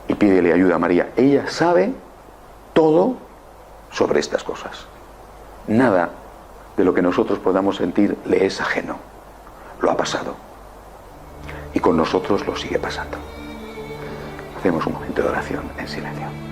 y pídele ayuda a María. Ella sabe todo sobre estas cosas. Nada de lo que nosotros podamos sentir le es ajeno. Lo ha pasado y con nosotros lo sigue pasando. Hacemos un momento de oración en silencio.